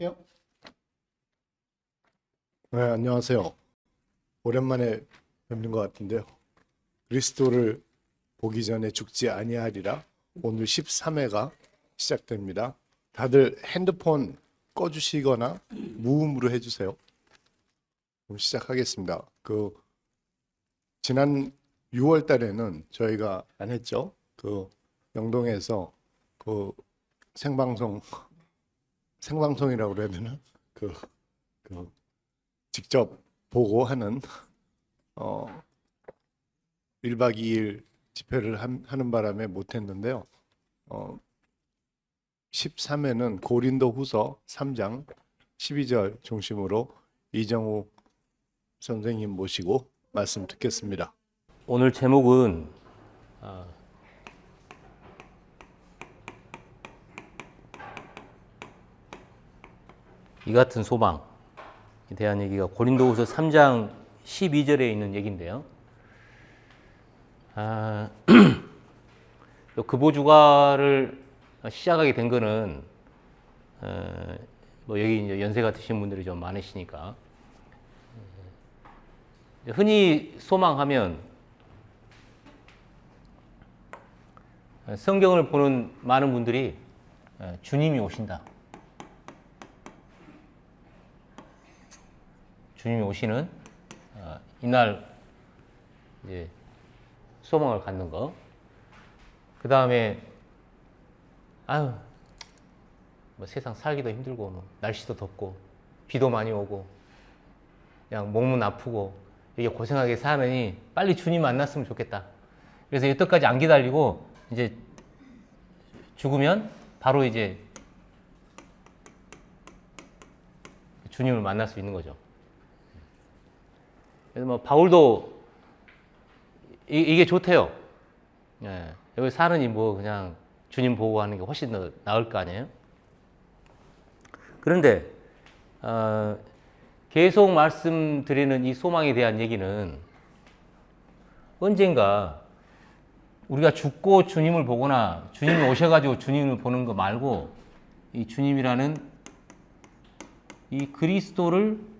할게요. 네, 안녕하세요. 오랜만에 뵙는 것 같은데요. 그리스도를 보기 전에 죽지 아니하리라. 오늘 13회가 시작됩니다. 다들 핸드폰 꺼주시거나 무음으로 해주세요. 그럼 시작하겠습니다. 지난 6월 달에는 저희가 안 했죠. 영동에서 생방송이라고 그래야 되나? 그 직접 보고 하는 1박 2일 집회를 하는 바람에 못했는데요. 13회는 고린도 후서 3장 12절 중심으로 이정우 선생님 모시고 말씀 듣겠습니다. 오늘 제목은 이 같은 소망에 대한 얘기가 고린도후서 3장 12절에 있는 얘기인데요. 급보주가를 시작하게 된 거는 여기 이제 연세가 드신 분들이 좀 많으시니까 흔히 소망하면 성경을 보는 많은 분들이 주님이 오신다. 주님이 오시는 이날 이제 소망을 갖는 거. 그 다음에 세상 살기도 힘들고 날씨도 덥고 비도 많이 오고 그냥 몸은 아프고 이게 고생하게 사느니 빨리 주님 만났으면 좋겠다. 그래서 여태까지 안 기다리고 이제 죽으면 바로 이제 주님을 만날 수 있는 거죠. 그래서 바울도 이게 좋대요. 여기 사느니 그냥 주님 보고 하는 게 훨씬 더 나을 거 아니에요? 그런데 계속 말씀드리는 이 소망에 대한 얘기는 언젠가 우리가 죽고 주님을 보거나 주님이 오셔가지고 주님을 보는 거 말고 이 주님이라는 이 그리스도를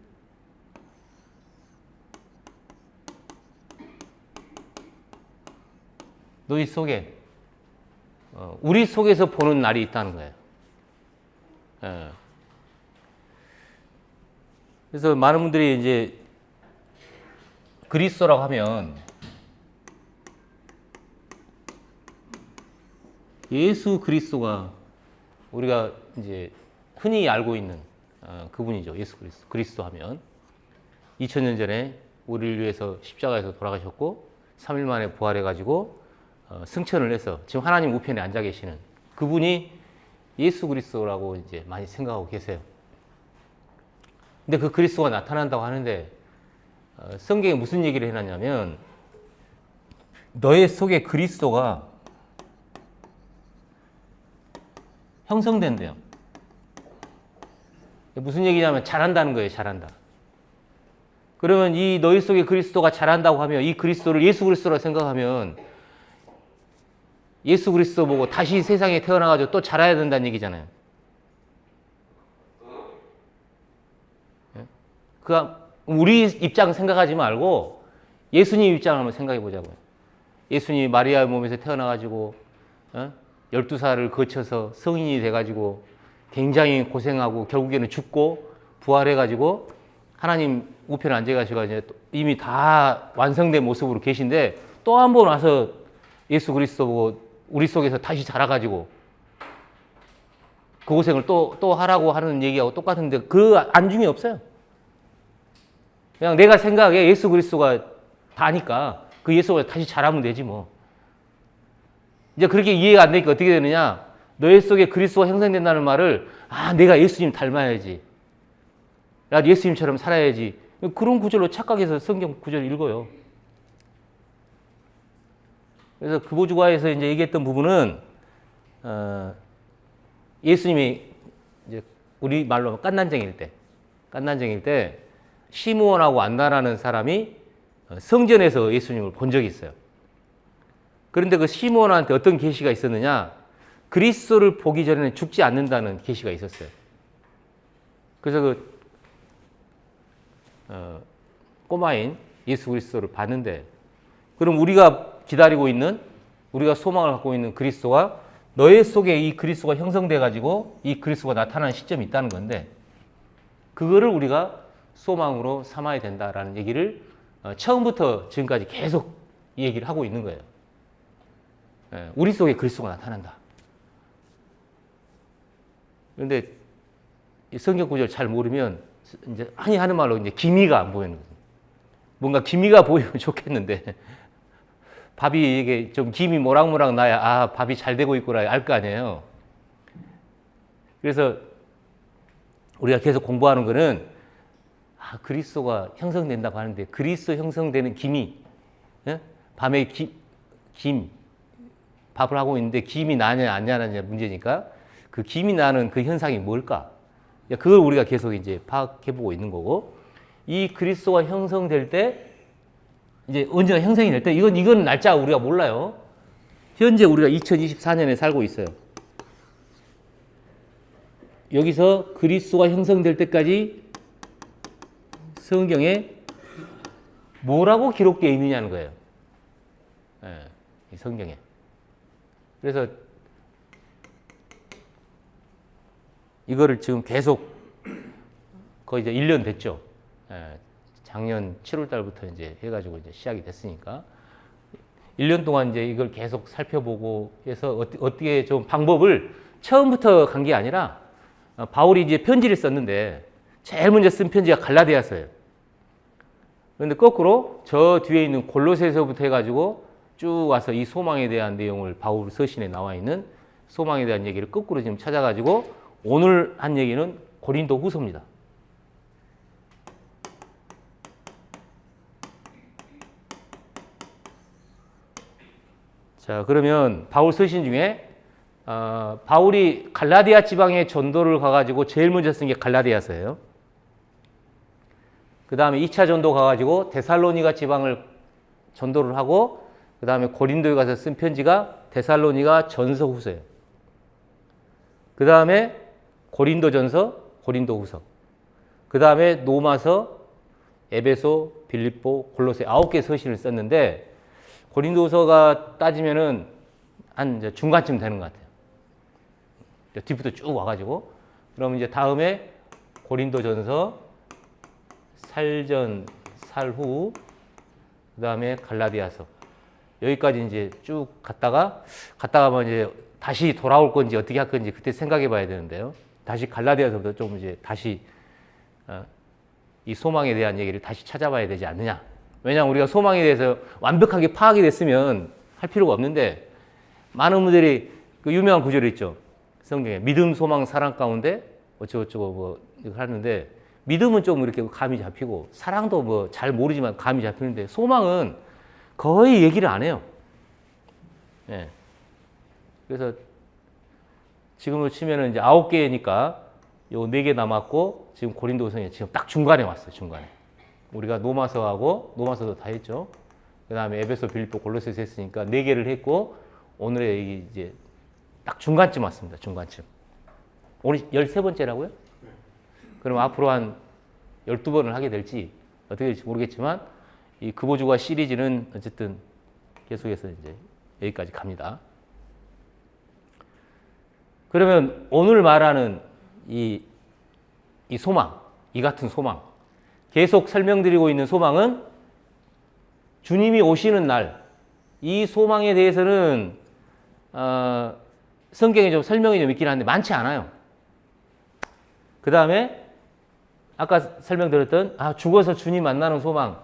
너희 속에 우리 속에서 보는 날이 있다는 거예요. 그래서 많은 분들이 이제 그리스도라고 하면 예수 그리스도가 우리가 이제 흔히 알고 있는 그분이죠. 예수 그리스도 하면 2000년 전에 우리를 위해서 십자가에서 돌아가셨고 3일 만에 부활해가지고 승천을 해서 지금 하나님 우편에 앉아 계시는 그분이 예수 그리스도라고 이제 많이 생각하고 계세요. 근데 그 그리스도가 나타난다고 하는데 성경에 무슨 얘기를 해놨냐면 너의 속에 그리스도가 형성된대요. 무슨 얘기냐면 잘한다는 거예요. 잘한다. 그러면 이 너희 속에 그리스도가 잘한다고 하면 이 그리스도를 예수 그리스도라고 생각하면 예수 그리스도 보고 다시 세상에 태어나가지고 또 자라야 된다는 얘기잖아요. 우리 입장 생각하지 말고 예수님 입장을 한번 생각해 보자고요. 예수님이 마리아의 몸에서 태어나가지고 12살을 거쳐서 성인이 돼가지고 굉장히 고생하고 결국에는 죽고 부활해가지고 하나님 우편에 앉아가시고 이미 다 완성된 모습으로 계신데 또 한 번 와서 예수 그리스도 보고 우리 속에서 다시 자라가지고 그 고생을 또 하라고 하는 얘기하고 똑같은데 그 안중이 없어요. 그냥 내가 생각에 예수 그리스도가 다니까 그 예수가 다시 자라면 되지 뭐. 이제 그렇게 이해가 안 되니까 어떻게 되느냐? 너의 속에 그리스도가 형성된다는 말을 내가 예수님 닮아야지. 나도 예수님처럼 살아야지. 그런 구절로 착각해서 성경 구절 읽어요. 그래서 급보주가에서 이제 얘기했던 부분은 예수님이 이제 우리 말로 깐난쟁일 때 시므온하고 안나라는 사람이 성전에서 예수님을 본 적이 있어요. 그런데 그 시므온한테 어떤 계시가 있었느냐? 그리스도를 보기 전에는 죽지 않는다는 계시가 있었어요. 그래서 꼬마인 예수 그리스도를 봤는데, 그럼 우리가 기다리고 있는, 우리가 소망을 갖고 있는 그리스도가 너의 속에 이 그리스도가 형성돼 가지고 이 그리스도가 나타나는 시점이 있다는 건데, 그거를 우리가 소망으로 삼아야 된다라는 얘기를 처음부터 지금까지 계속 이 얘기를 하고 있는 거예요. 우리 속에 그리스도가 나타난다. 그런데 이 성경 구절 잘 모르면 이제 흔히 하는 말로 이제 기미가 안 보이는 거예요. 뭔가 기미가 보이면 좋겠는데 밥이 이게 좀 김이 모락모락 나야 아 밥이 잘 되고 있구나 알 거 아니에요. 그래서 우리가 계속 공부하는 거는 그리스도가 형성된다고 하는데 그리스도 형성되는 김이 밤에 김 밥을 하고 있는데 김이 나냐 안 나냐 문제니까 그 김이 나는 그 현상이 뭘까? 그걸 우리가 계속 이제 파악해보고 있는 거고, 이 그리스도가 형성될 때 이제 언제가 형성이 될 때 이건 날짜 우리가 몰라요. 현재 우리가 2024년에 살고 있어요. 여기서 그리스도가 형성될 때까지 성경에 뭐라고 기록되어 있느냐는 거예요. 이 성경에. 그래서 이거를 지금 계속 거의 이제 1년 됐죠. 작년 7월 달부터 이제 해가지고 이제 시작이 됐으니까 1년 동안 이제 이걸 계속 살펴보고 해서 어떻게 좀 방법을 처음부터 간 게 아니라 바울이 이제 편지를 썼는데 제일 먼저 쓴 편지가 갈라디아서예요. 그런데 거꾸로 저 뒤에 있는 골로새서부터 해가지고 쭉 와서 이 소망에 대한 내용을 바울 서신에 나와 있는 소망에 대한 얘기를 거꾸로 지금 찾아가지고 오늘 한 얘기는 고린도 후서입니다. 자, 그러면 바울 서신 중에 바울이 갈라디아 지방에 전도를 가가지고 제일 먼저 쓴 게 갈라디아서예요. 그 다음에 2차 전도 가가지고 데살로니가 지방을 전도를 하고 그 다음에 고린도에 가서 쓴 편지가 데살로니가 전서 후서예요. 그 다음에 고린도 전서, 고린도 후서. 그 다음에 로마서, 에베소, 빌립보, 골로새 9개 서신을 썼는데 고린도서가 따지면은 한 이제 중간쯤 되는 것 같아요. 뒤부터 쭉 와가지고 그럼 이제 다음에 고린도전서, 살전, 살후, 그 다음에 갈라디아서 여기까지 이제 쭉 갔다가 뭐 이제 다시 돌아올 건지 어떻게 할 건지 그때 생각해 봐야 되는데요. 다시 갈라디아서부터 좀 이제 다시 이 소망에 대한 얘기를 다시 찾아봐야 되지 않느냐. 왜냐하면 우리가 소망에 대해서 완벽하게 파악이 됐으면 할 필요가 없는데 많은 분들이 그 유명한 구절이 있죠. 성경에 믿음, 소망, 사랑 가운데 어쩌고저쩌고 뭐 이거 하는데 믿음은 좀 이렇게 감이 잡히고 사랑도 뭐 잘 모르지만 감이 잡히는데 소망은 거의 얘기를 안 해요. 예. 그래서 지금으로 치면은 이제 9개니까 요 4개 남았고 지금 고린도서에 지금 딱 중간에 왔어요. 중간에. 우리가 로마서도 다 했죠. 그 다음에 에베소, 빌립보, 골로새서 했으니까 4개를 했고 오늘의 얘기 이제 딱 중간쯤 왔습니다. 중간쯤. 오늘 13번째라고요? 그럼 앞으로 한 12번을 하게 될지 어떻게 될지 모르겠지만 이 그보주가 시리즈는 어쨌든 계속해서 이제 여기까지 갑니다. 그러면 오늘 말하는 이 소망, 이 같은 소망, 계속 설명드리고 있는 소망은 주님이 오시는 날, 이 소망에 대해서는 성경에 좀 설명이 좀 있긴 한데 많지 않아요. 그 다음에 아까 설명드렸던 죽어서 주님 만나는 소망,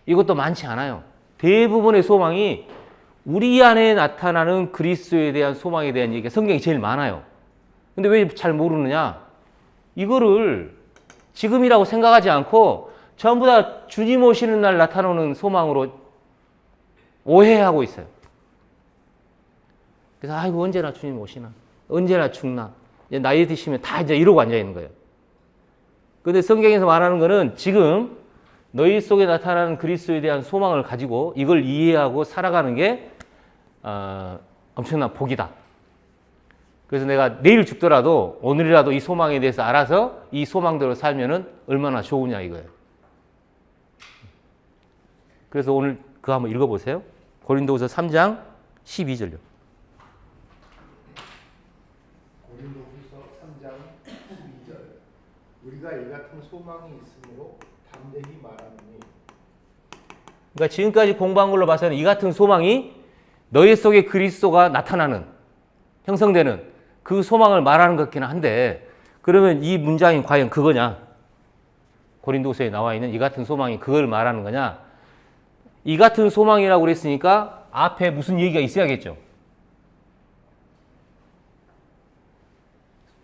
이것도 많지 않아요. 대부분의 소망이 우리 안에 나타나는 그리스도에 대한 소망에 대한 얘기가 성경이 제일 많아요. 근데 왜 잘 모르느냐? 이거를 지금이라고 생각하지 않고 전부 다 주님 오시는 날 나타나는 소망으로 오해하고 있어요. 그래서 아이고 언제나 주님 오시나, 언제나 죽나, 이제 나이 드시면 다 이제 이러고 앉아 있는 거예요. 근데 성경에서 말하는 거는 지금 너희 속에 나타나는 그리스도에 대한 소망을 가지고 이걸 이해하고 살아가는 게 엄청난 복이다. 그래서 내가 내일 죽더라도 오늘이라도 이 소망에 대해서 알아서 이 소망대로 살면은 얼마나 좋으냐 이거예요. 그래서 오늘 그거 한번 읽어보세요. 고린도후서 3장 12절요. 고린도후서 3장 12절. 우리가 이 같은 소망이 있으므로 담대히 말하노니. 그러니까 지금까지 공부한 걸로 봐서는 이 같은 소망이 너희 속에 그리스도가 나타나는, 형성되는 그 소망을 말하는 것 같기는 한데, 그러면 이 문장이 과연 그거냐? 고린도서에 나와 있는 이 같은 소망이 그걸 말하는 거냐? 이 같은 소망이라고 그랬으니까 앞에 무슨 얘기가 있어야겠죠.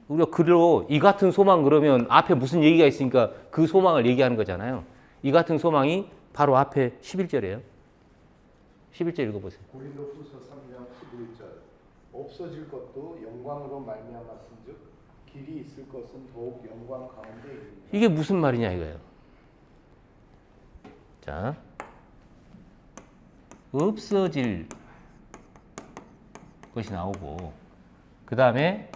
우리가 그대로 이 같은 소망 그러면 앞에 무슨 얘기가 있으니까 그 소망을 얘기하는 거잖아요. 이 같은 소망이 바로 앞에 11절이에요. 11절 읽어보세요. 고린도후서 3장 11절. 없어질 것도 영광으로 말미암았은즉 길이 있을 것은 더욱 영광 가운데 있느니라. 이게 무슨 말이냐 이거예요. 자, 없어질 것이 나오고 그 다음에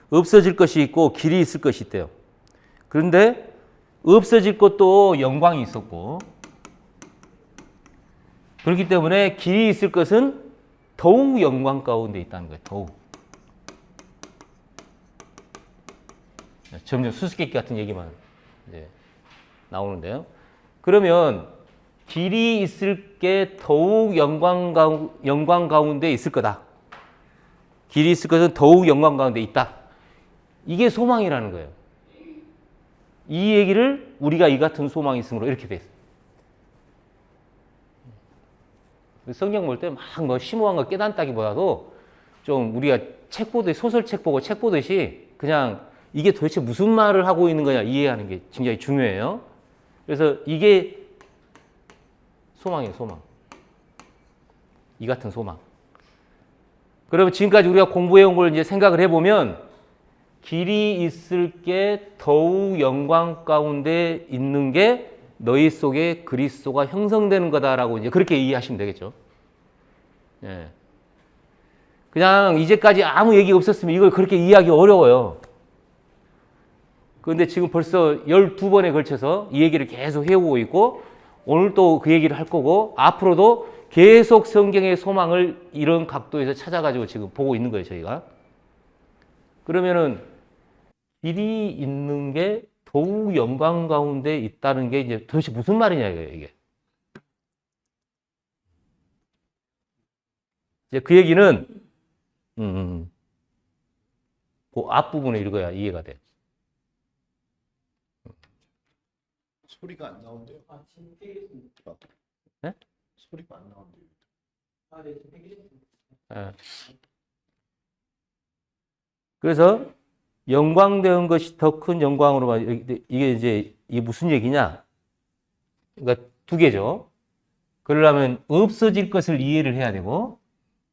없어질 것이 있고 길이 있을 것이 있대요. 그런데 없어질 것도 영광이 있었고 그렇기 때문에 길이 있을 것은 더욱 영광 가운데 있다는 거예요. 더욱. 점점 수수께끼 같은 얘기만 이제 나오는데요. 그러면 길이 있을 게 더욱 영광 가운데 있을 거다. 길이 있을 것은 더욱 영광 가운데 있다. 이게 소망이라는 거예요. 이 얘기를 우리가 이 같은 소망이 있으므로 이렇게 돼 있어요. 성경 볼 때 막 뭐 심오한 거 깨닫다기보다도 좀 우리가 책 보듯이 소설책 보고 책 보듯이 그냥 이게 도대체 무슨 말을 하고 있는 거냐 이해하는 게 굉장히 중요해요. 그래서 이게 소망이에요, 소망. 이 같은 소망. 그러면 지금까지 우리가 공부해온 걸 이제 생각을 해보면 길이 있을 게 더욱 영광 가운데 있는 게 너희 속에 그리스도가 형성되는 거다라고 이제 그렇게 이해하시면 되겠죠. 예. 그냥 이제까지 아무 얘기 없었으면 이걸 그렇게 이해하기 어려워요. 그런데 지금 벌써 12번에 걸쳐서 이 얘기를 계속 해오고 있고 오늘 또 그 얘기를 할 거고 앞으로도 계속 성경의 소망을 이런 각도에서 찾아가지고 지금 보고 있는 거예요, 저희가. 그러면은 길이 있는 게 더욱 영광 가운데 있다는 게 이제 도대체 무슨 말이냐 이게. 이제 그 얘기는 그 앞부분을 읽어야 이해가 돼. 소리가 안 나온대요. 네? 소리가 안 나온대요. 네. 그래서 영광되는 것이 더 큰 영광으로 이게 이제 이게 무슨 얘기냐? 그러니까 두 개죠. 그러려면 없어질 것을 이해를 해야 되고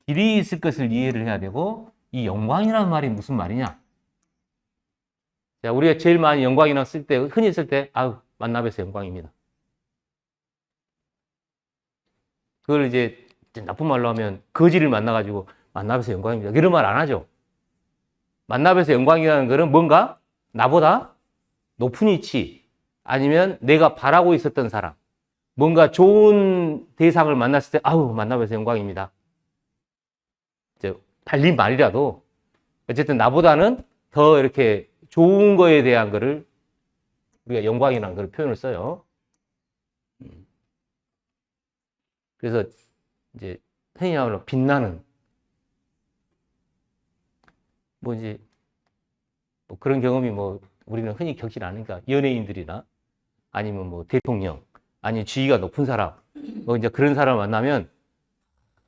길이 있을 것을 이해를 해야 되고 이 영광이라는 말이 무슨 말이냐? 자, 우리가 제일 많이 영광이라고 쓸 때 흔히 쓸 때 아유 만나뵈서 영광입니다. 그걸 이제 나쁜 말로 하면 거지를 만나가지고 만나뵈서 영광입니다. 이런 말 안 하죠. 만나뵈서 영광이라는 것은 뭔가 나보다 높은 위치 아니면 내가 바라고 있었던 사람 뭔가 좋은 대상을 만났을 때 아우 만나뵈서 영광입니다. 이제 달린 말이라도 어쨌든 나보다는 더 이렇게 좋은 거에 대한 거를 우리가 영광이라는 걸 표현을 써요. 그래서 이제 흔히 말하는 빛나는 뭐 이제 뭐 그런 경험이 뭐 우리는 흔히 겪지 않으니까 연예인들이나 아니면 뭐 대통령 아니면 지위가 높은 사람 뭐 이제 그런 사람을 만나면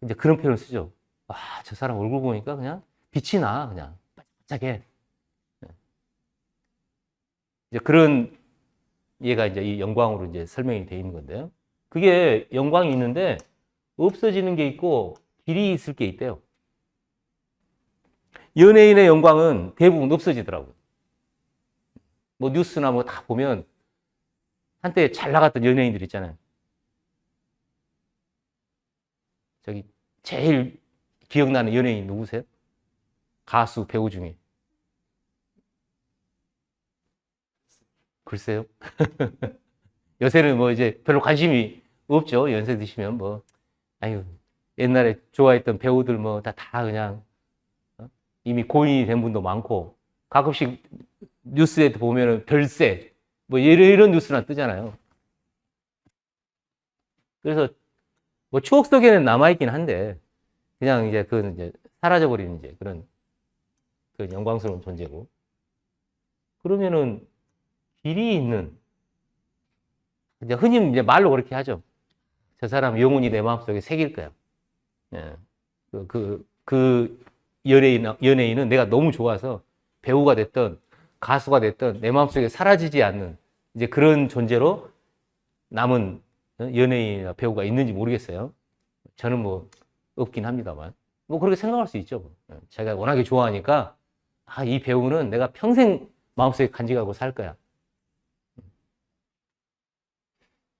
이제 그런 표현을 쓰죠. 와, 저 사람 얼굴 보니까 그냥 빛이 나 그냥 반짝해. 이제 그런 얘가 이제 이 영광으로 이제 설명이 되어 있는 건데요. 그게 영광이 있는데 없어지는 게 있고 길이 있을 게 있대요. 연예인의 영광은 대부분 없어지더라고요. 뭐 뉴스나 뭐 다 보면 한때 잘 나갔던 연예인들 있잖아요. 저기 제일 기억나는 연예인 누구세요? 가수, 배우 중에. 글쎄요. 요새는 뭐 이제 별로 관심이 없죠. 연세 드시면 뭐, 아유, 옛날에 좋아했던 배우들 뭐 다 그냥 이미 고인이 된 분도 많고, 가끔씩 뉴스에 보면은 별세, 뭐 이런 뉴스나 뜨잖아요. 그래서 뭐 추억 속에는 남아있긴 한데, 그냥 이제 그건 이제 사라져버리는 이제 그런 영광스러운 존재고. 그러면은 길이 있는, 이제 흔히 이제 말로 그렇게 하죠. 저 사람 영혼이 내 마음속에 새길 거야. 예. 그 연예인은 내가 너무 좋아서 배우가 됐든 가수가 됐든 내 마음속에 사라지지 않는 이제 그런 존재로 남은 연예인이나 배우가 있는지 모르겠어요. 저는 뭐 없긴 합니다만. 뭐 그렇게 생각할 수 있죠. 뭐. 제가 워낙에 좋아하니까 이 배우는 내가 평생 마음속에 간직하고 살 거야.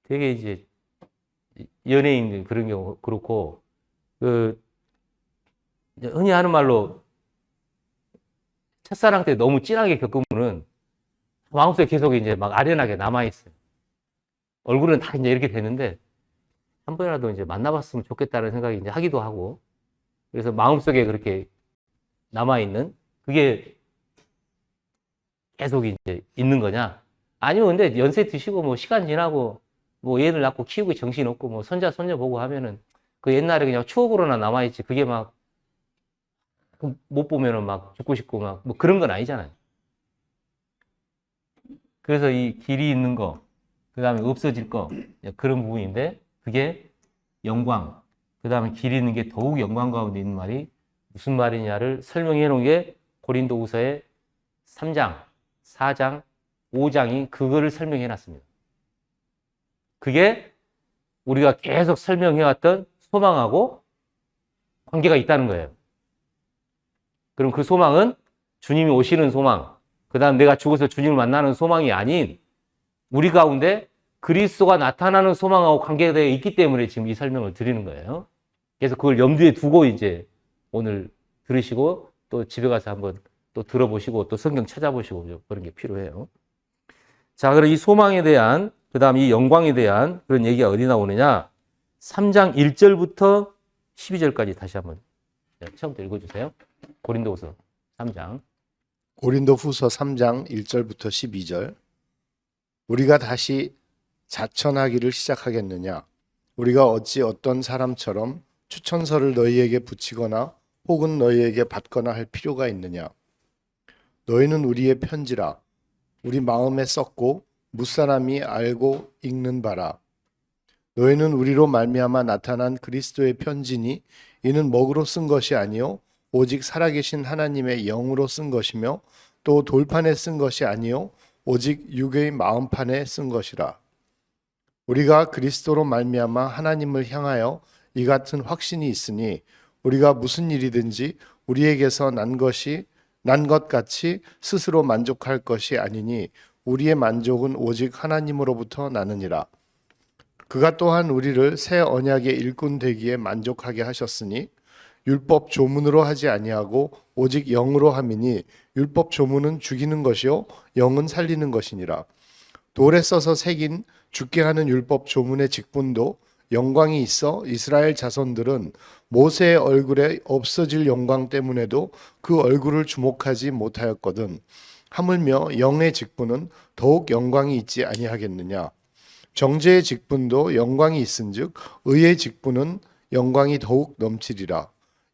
되게 이제 연예인 그런 경우 그렇고 흔히 하는 말로 첫사랑 때 너무 진하게 겪으면은 마음속에 계속 이제 막 아련하게 남아있어요. 얼굴은 다 이제 이렇게 되는데 한 번이라도 이제 만나봤으면 좋겠다는 생각이 이제 하기도 하고 그래서 마음속에 그렇게 남아있는 그게 계속 이제 있는 거냐? 아니면 근데 연세 드시고 뭐 시간 지나고 뭐 애들 낳고 키우고 정신 없고 뭐 손자 손녀 보고 하면은 그 옛날에 그냥 추억으로나 남아있지 그게 막 못 보면은 막 죽고 싶고 막 뭐 그런 건 아니잖아요. 그래서 이 길이 있는 거, 그 다음에 없어질 거 그런 부분인데 그게 영광, 그 다음에 길이 있는 게 더욱 영광 가운데 있는 말이 무슨 말이냐를 설명해 놓은 게 고린도후서의 3장, 4장, 5장이 그거를 설명해 놨습니다. 그게 우리가 계속 설명해 왔던 소망하고 관계가 있다는 거예요. 그럼 그 소망은 주님이 오시는 소망, 그 다음 내가 죽어서 주님을 만나는 소망이 아닌 우리 가운데 그리스도가 나타나는 소망하고 관계되어 있기 때문에 지금 이 설명을 드리는 거예요. 그래서 그걸 염두에 두고 이제 오늘 들으시고 또 집에 가서 한번 또 들어보시고 또 성경 찾아보시고 그런 게 필요해요. 자, 그럼 이 소망에 대한 그 다음 이 영광에 대한 그런 얘기가 어디 나오느냐? 3장 1절부터 12절까지 다시 한번 처음부터 읽어주세요. 고린도후서 3장. 고린도후서 3장 1절부터 12절. 우리가 다시 자천하기를 시작하겠느냐? 우리가 어찌 어떤 사람처럼 추천서를 너희에게 붙이거나 혹은 너희에게 받거나 할 필요가 있느냐? 너희는 우리의 편지라. 우리 마음에 썼고 무사람이 알고 읽는 바라. 너희는 우리로 말미암아 나타난 그리스도의 편지니 이는 먹으로 쓴 것이 아니요 오직 살아계신 하나님의 영으로 쓴 것이며 또 돌판에 쓴 것이 아니요 오직 육의 마음판에 쓴 것이라. 우리가 그리스도로 말미암아 하나님을 향하여 이 같은 확신이 있으니 우리가 무슨 일이든지 우리에게서 난 것 같이 스스로 만족할 것이 아니니 우리의 만족은 오직 하나님으로부터 나느니라. 그가 또한 우리를 새 언약의 일꾼 되기에 만족하게 하셨으니 율법 조문으로 하지 아니하고 오직 영으로 함이니 율법 조문은 죽이는 것이요 영은 살리는 것이니라. 돌에 써서 새긴 죽게 하는 율법 조문의 직분도 영광이 있어 이스라엘 자손들은 모세의 얼굴에 없어질 영광 때문에도 그 얼굴을 주목하지 못하였거든. 하물며 영의 직분은 더욱 영광이 있지 아니하겠느냐. 정죄의 직분도 영광이 있은즉 의의 직분은 영광이 더욱 넘치리라.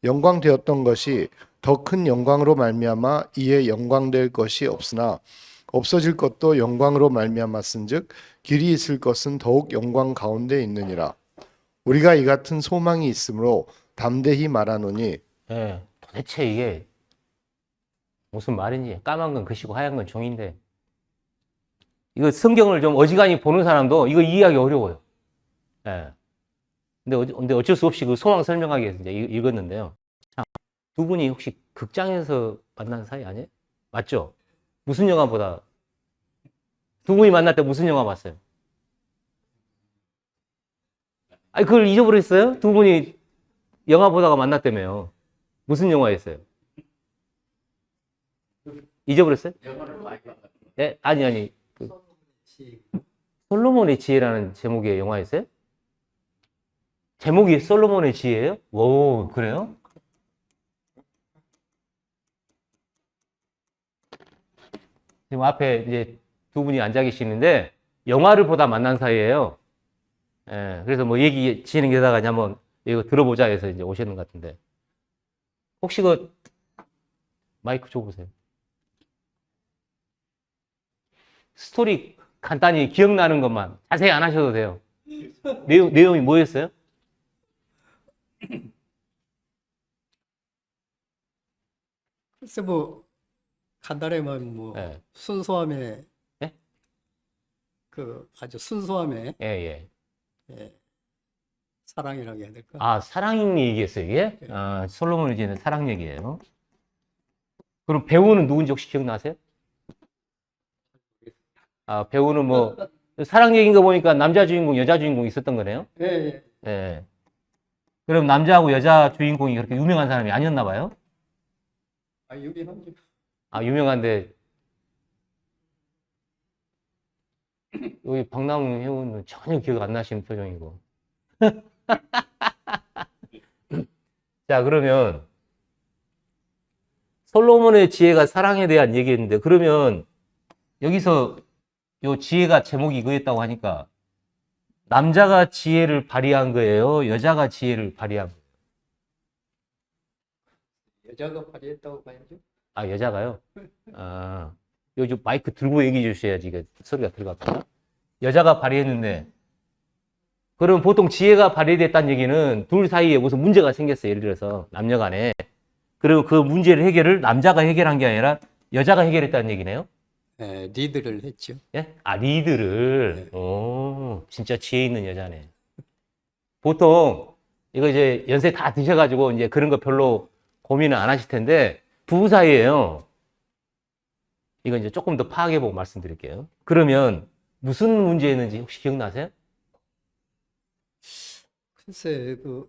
영광되었던 것이 더 큰 영광으로 말미암아 이에 영광될 것이 없으나 없어질 것도 영광으로 말미암았은즉 길이 있을 것은 더욱 영광 가운데 있느니라. 우리가 이 같은 소망이 있으므로 담대히 말하노니. 도대체 이게 무슨 말인지 까만 건 글씨고 하얀 건 종인데 이거 성경을 좀 어지간히 보는 사람도 이거 이해하기 어려워요. 근데 어쩔 수 없이 그 소망 설명하기 위해서 이제 읽었는데요. 두 분이 혹시 극장에서 만난 사이 아니에요? 맞죠? 무슨 영화 보다 두 분이 만날 때 무슨 영화 봤어요? 아니, 그걸 잊어버렸어요? 두 분이 영화 보다가 만났다며요. 무슨 영화였어요? 잊어버렸어요? 네? 아니. 그 솔로몬의 지혜라는 제목의 영화였어요? 제목이 솔로몬의 지혜예요? 오, 그래요? 지금 앞에 이제 두 분이 앉아 계시는데 영화를 보다 만난 사이예요. 예, 그래서 뭐 얘기 진행되다가 이제 한번 이거 들어보자 해서 이제 오셨는 것 같은데 혹시 그 마이크 줘보세요. 스토리 간단히 기억나는 것만 자세히 안 하셔도 돼요. 내용이 뭐였어요? 글쎄 뭐 간단하면 뭐 예. 순수함에 예? 그 아주 순수함에 예. 사랑이라고 해야 될까? 아, 사랑 얘기였어요, 이게? 아, 솔로몬의 지혜는 사랑 얘기예요. 그럼 배우는 누군지 혹시 기억나세요? 아, 배우는 뭐 사랑 얘기인 거 보니까 남자 주인공, 여자 주인공 있었던 거네요? 예. 예. 그럼 남자하고 여자 주인공이 그렇게 유명한 사람이 아니었나 봐요? 아 유명한지. 아, 유명한데 여기 박남훈 회원은 전혀 기억 안 나시는 표정이고. 자, 그러면 솔로몬의 지혜가 사랑에 대한 얘기했는데 그러면 여기서 요 지혜가 제목이 이거였다고 하니까 남자가 지혜를 발휘한 거예요? 여자가 지혜를 발휘한 거예요? 여자가 발휘했다고 봐야죠. 아, 여자가요? 아, 요즘 마이크 들고 얘기해 주셔야지 이게 소리가 들어갈까? 여자가 발휘했는데 그럼 보통 지혜가 발휘됐다는 얘기는 둘 사이에 무슨 문제가 생겼어요. 예를 들어서 남녀 간에. 그리고 그 문제를 해결을 남자가 해결한 게 아니라 여자가 해결했다는 얘기네요? 예, 리드를 했죠. 예? 아, 리드를. 오, 진짜 지혜 있는 여자네. 보통 이거 이제 연세 다 드셔가지고 이제 그런 거 별로 고민을 안 하실 텐데 부부 사이에요. 이거 이제 조금 더 파악해보고 말씀드릴게요. 그러면 무슨 문제였는지 혹시 기억나세요? 글쎄 그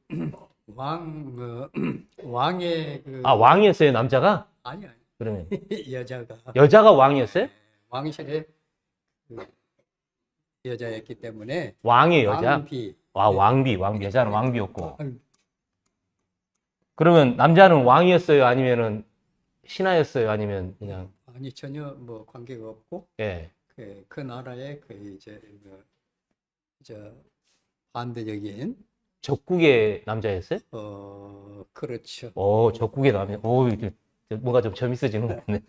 왕의 그 아, 왕이었어요, 남자가? 아니 그러면 여자가 여자가 왕이었어요? 왕실의 그 여자였기 때문에 왕의 여자? 왕비. 와, 네. 왕비. 여자는 왕비였고. 왕- 그러면 남자는 왕이었어요? 아니면은 신하였어요? 아니면 그냥, 아니 전혀 뭐 관계가 없고 예. 그 나라의 그 이제 저 반대적인 적국의 남자였어요? 그렇죠. 오, 적국의 남자. 오, 이제 뭔가 좀 재밌어지는 것 같네.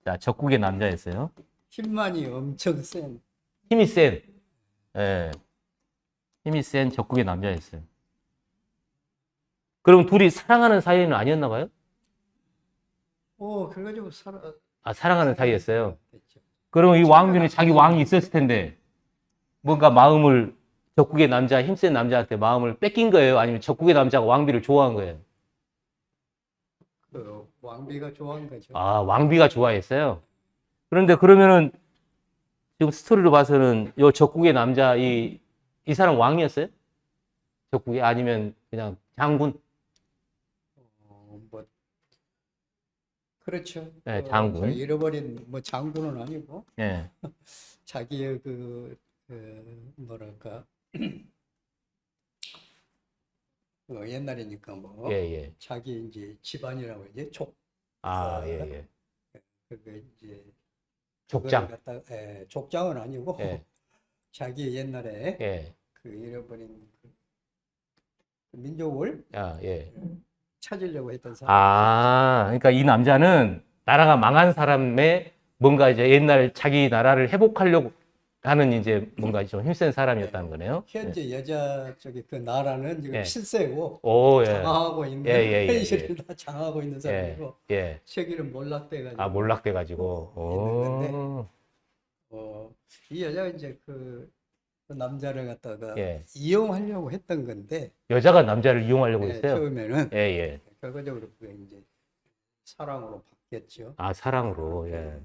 자, 적국의 남자였어요. 힘만이 엄청 센. 힘이 센. 예. 힘이 센 적국의 남자였어요. 그럼 둘이 사랑하는 사이는 아니었나 봐요? 그래가지고 아, 사랑하는 사이였어요. 됐죠. 그럼 이 왕비는 자기 왕이 있었을 텐데 뭔가 마음을 적국의 남자, 힘센 남자한테 마음을 뺏긴 거예요? 아니면 적국의 남자가 왕비를 좋아한 거예요? 그 왕비가 좋아한 거죠. 아, 왕비가 좋아했어요? 그런데 그러면은 지금 스토리로 봐서는 이 적국의 남자, 이 사람 왕이었어요? 적국이? 아니면 그냥 장군? 뭐 그렇죠. 네, 장군. 저 잃어버린 뭐 장군은 아니고 예. 자기의 뭐랄까 옛날이니까 뭐 예. 자기 이제 집안이라고 이제 아, 예. 그게 이제 족장. 그걸 갖다 족장은 아니고 예. 자기 옛날에 예. 그 잃어버린 그 민족을 아, 예. 찾으려고 했던 사람. 아, 그러니까 이 남자는 나라가 망한 사람의 뭔가 이제 옛날 자기 나라를 회복하려고 하는 이제 뭔가 좀 힘센 사람이었다는 거네요. 현재 여자 쪽에 그 나라는 지금 예. 실세고 오, 예. 장악하고 있는 예. 현실을 다 장악하고 있는 사람이고 예. 세계는 몰락돼가지고 아, 몰락돼가지고. 오. 이 여자가 이제 그 남자를 갖다가 예. 이용하려고 했던 건데 여자가 남자를 이용하려고 네, 했어요? 처음에는 예. 결과적으로 그게 이제 사랑으로 바뀌었죠. 아, 사랑으로. 예.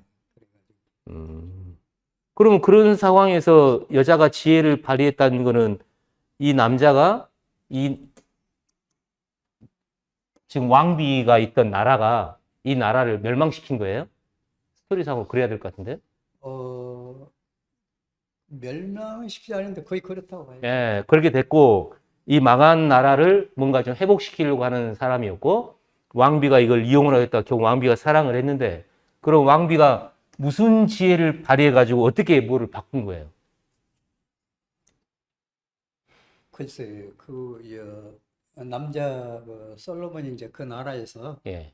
그래가지고 그러면 그런 상황에서 여자가 지혜를 발휘했다는 거는 이 남자가 지금 왕비가 있던 나라가 이 나라를 멸망시킨 거예요? 스토리상으로 그래야 될 것 같은데? 멸망시키지 않는데 거의 그렇다고 봐요. 예, 그렇게 됐고, 이 망한 나라를 뭔가 좀 회복시키려고 하는 사람이었고, 왕비가 이걸 이용을 하겠다. 결국 왕비가 사랑을 했는데, 그럼 왕비가 무슨 지혜를 발휘해가지고 어떻게 뭐를 바꾼 거예요? 글쎄요, 남자 솔로몬이 이제 그 나라에서 예,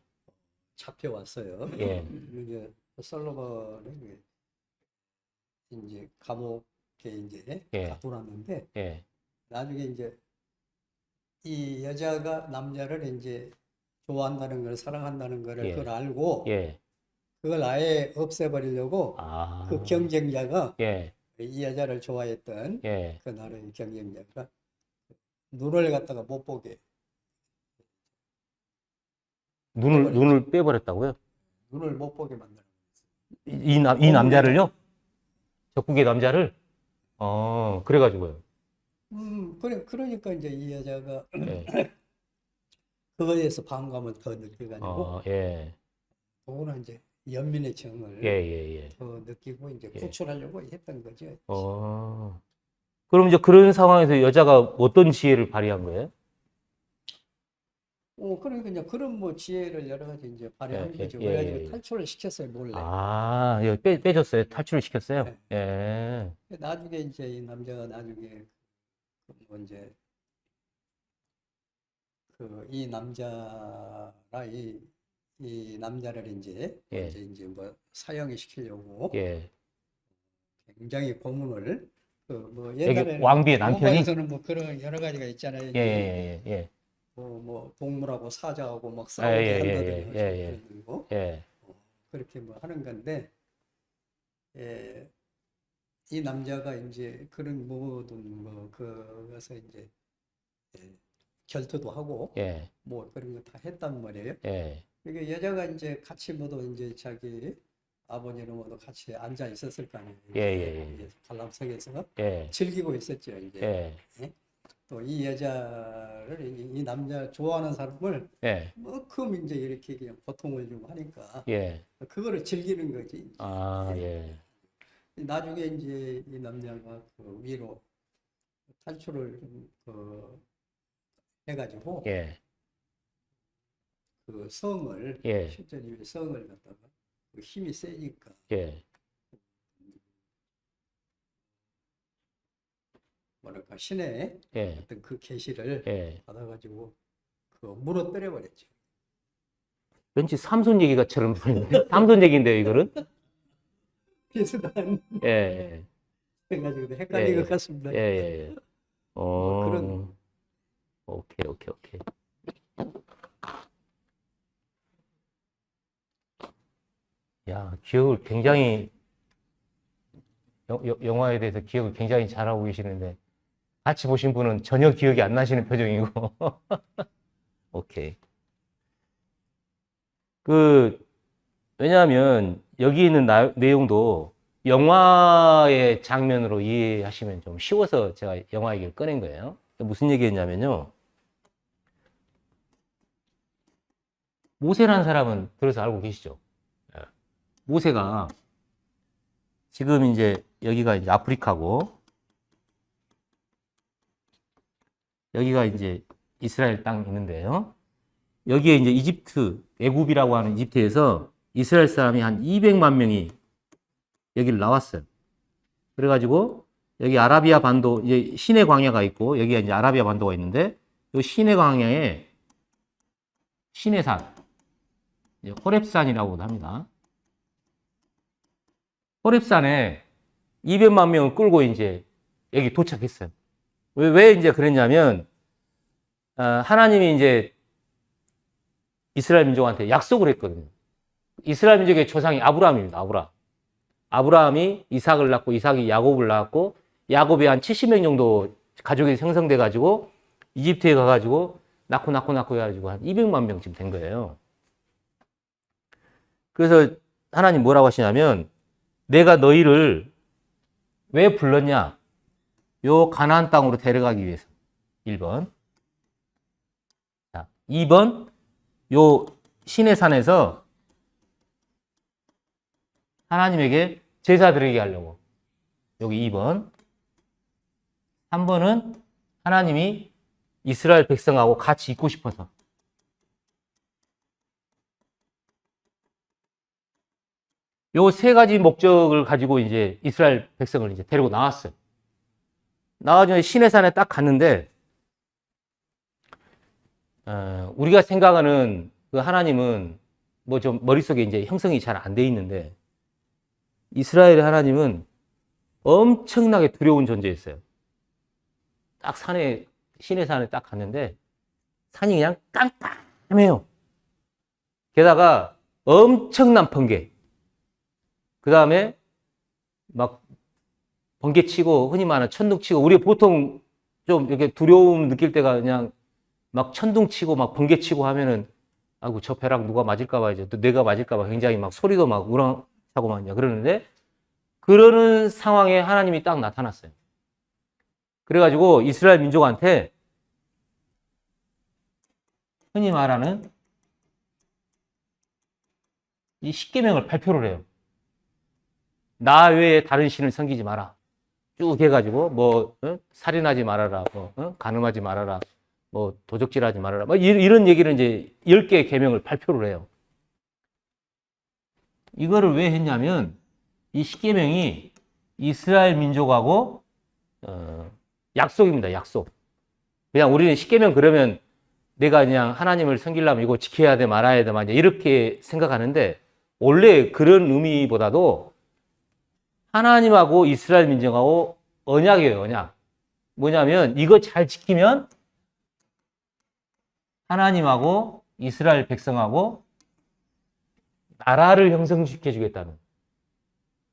잡혀왔어요. 예, 이제 솔로몬이 이제 감옥에 이제 예. 가둬놨는데 예, 나중에 이제 이 여자가 남자를 이제 좋아한다는 걸 사랑한다는 거를 예. 그걸 알고 예. 그걸 아예 없애버리려고 아, 그 경쟁자가 예, 이 여자를 좋아했던 예. 그 나라의 경쟁자가 눈을 갖다가 못 보게 눈을 빼버렸다고요? 눈을 못 보게 만들어. 이 남자를요? 적국의 남자를? 그래가지고요. 그러니까 이제 이 여자가 예. 그거에 대해서 반감을 더 느껴가지고 예. 그거는 이제 연민의 정을 예, 예, 예. 더 느끼고 이제 예. 구출하려고 했던 거죠. 그럼 이제 그런 상황에서 여자가 어떤 지혜를 발휘한 거예요? 그러니까 이제 그런 뭐 지혜를 여러 가지 이제 발휘한 예, 거죠. 예, 그래가지고 예, 예. 탈출을 시켰어요, 몰래. 예, 빼줬어요. 탈출을 시켰어요? 네. 예. 나중에 이제 이 남자가 나중에 뭐 이제 이 남자가 이 남자를 이제 예. 이제 뭐 사형을 시키려고 예. 굉장히 고문을 뭐 여기 옛날에는 왕비의 남편이? 로마에서는 뭐 그런 여러 가지가 있잖아요. 예, 예, 예, 뭐 동물하고 사자하고 막 예. 싸우게 예, 한다든지 예, 그리고 예. 그렇게 뭐 하는 건데 이 남자가 이제 그런 모든 뭐 그것을 이제 결투도 하고 예. 뭐 그런 거 다 했단 말이에요. 예. 이게 여자가 이제 같이 모두 이제 자기 아버지는 모두 같이 앉아 있었을 거 아니에요. 예. 관람석에서 예. 즐기고 있었죠. 이제 예. 또 이 여자를 이 남자 좋아하는 사람을 예. 뭐큼 이제 이렇게 그냥 고통을 주고 하니까 예. 그거를 즐기는 거지. 예. 나중에 이제 이 남자가 그 위로 탈출을 해가지고 예. 그 성을 예. 실제로 성을 갖다가 그 힘이 세니까 예. 뭐랄까 신의 예. 어떤 그 계시를 예. 받아가지고 그 무너뜨려 버렸죠. 왠지 삼손 얘기가처럼 들리는데? 삼손 얘기인데요, 이거는? 비슷한 예. 해가지고 헷갈린 예. 것 같습니다. 예. 뭐 그런 오케이. 야, 기억을 굉장히, 영화에 대해서 기억을 굉장히 잘하고 계시는데, 같이 보신 분은 전혀 기억이 안 나시는 표정이고. 오케이. 왜냐하면, 여기 있는 내용도 영화의 장면으로 이해하시면 좀 쉬워서 제가 영화 얘기를 꺼낸 거예요. 무슨 얘기였냐면요. 모세라는 사람은 들어서 알고 계시죠? 모세가 지금 이제 여기가 이제 아프리카고 여기가 이제 이스라엘 땅 있는데요. 여기에 이제 이집트, 애굽이라고 하는 이집트에서 이스라엘 사람이 한 200만 명이 여기를 나왔어요. 그래가지고 여기 아라비아 반도, 이제 시내 광야가 있고 여기가 이제 아라비아 반도가 있는데 이 시내 광야에 시내산, 호렙산이라고도 합니다. 호렙산에 200만 명을 끌고 이제 여기 도착했어요. 왜 이제 그랬냐면, 하나님이 이제 이스라엘 민족한테 약속을 했거든요. 이스라엘 민족의 조상이 아브라함입니다. 아브라함이 이삭을 낳고 이삭이 야곱을 낳았고 야곱이 한 70명 정도 가족이 생성돼 가지고 이집트에 가 가지고 낳고 해가지고 한 200만 명쯤 된 거예요. 그래서 하나님 뭐라고 하시냐면 내가 너희를 왜 불렀냐? 요 가나안 땅으로 데려가기 위해서. 1번. 자, 2번. 요 시내산에서 하나님에게 제사 드리게 하려고. 여기 2번. 3번은 하나님이 이스라엘 백성하고 같이 있고 싶어서. 요 세 가지 목적을 가지고 이제 이스라엘 백성을 이제 데리고 나왔어요. 나와서 시내산에 딱 갔는데, 우리가 생각하는 그 하나님은 뭐 좀 머릿속에 이제 형성이 잘 안 돼 있는데, 이스라엘의 하나님은 엄청나게 두려운 존재였어요. 딱 시내산에 딱 갔는데, 산이 그냥 깜깜해요. 게다가 엄청난 번개. 그 다음에 막 번개 치고, 흔히 말하는 천둥 치고, 우리가 보통 좀 이렇게 두려움 느낄 때가 그냥 막 천둥 치고 막 번개 치고 하면은, 아이고, 저 벼락 누가 맞을까봐 이제 또 내가 맞을까봐 굉장히 막 소리도 막 우렁차고 막 그러는데, 그러는 상황에 하나님이 딱 나타났어요. 그래가지고 이스라엘 민족한테 흔히 말하는 이 십계명을 발표를 해요. 나 외에 다른 신을 섬기지 마라. 쭉 해가지고 뭐 살인하지 말아라, 뭐 간음하지 말아라, 뭐 도적질하지 말아라, 뭐 이런 얘기를 이제 10개의 계명을 발표를 해요. 이거를 왜 했냐면 이 십계명이 이스라엘 민족하고 약속입니다. 약속. 그냥 우리는 십계명 그러면 내가 그냥 하나님을 섬기려면 이거 지켜야 돼 말아야 돼 말이야 이렇게 생각하는데, 원래 그런 의미보다도 하나님하고 이스라엘 민족하고 언약이에요. 언약. 뭐냐면 이거 잘 지키면 하나님하고 이스라엘 백성하고 나라를 형성시켜 주겠다는,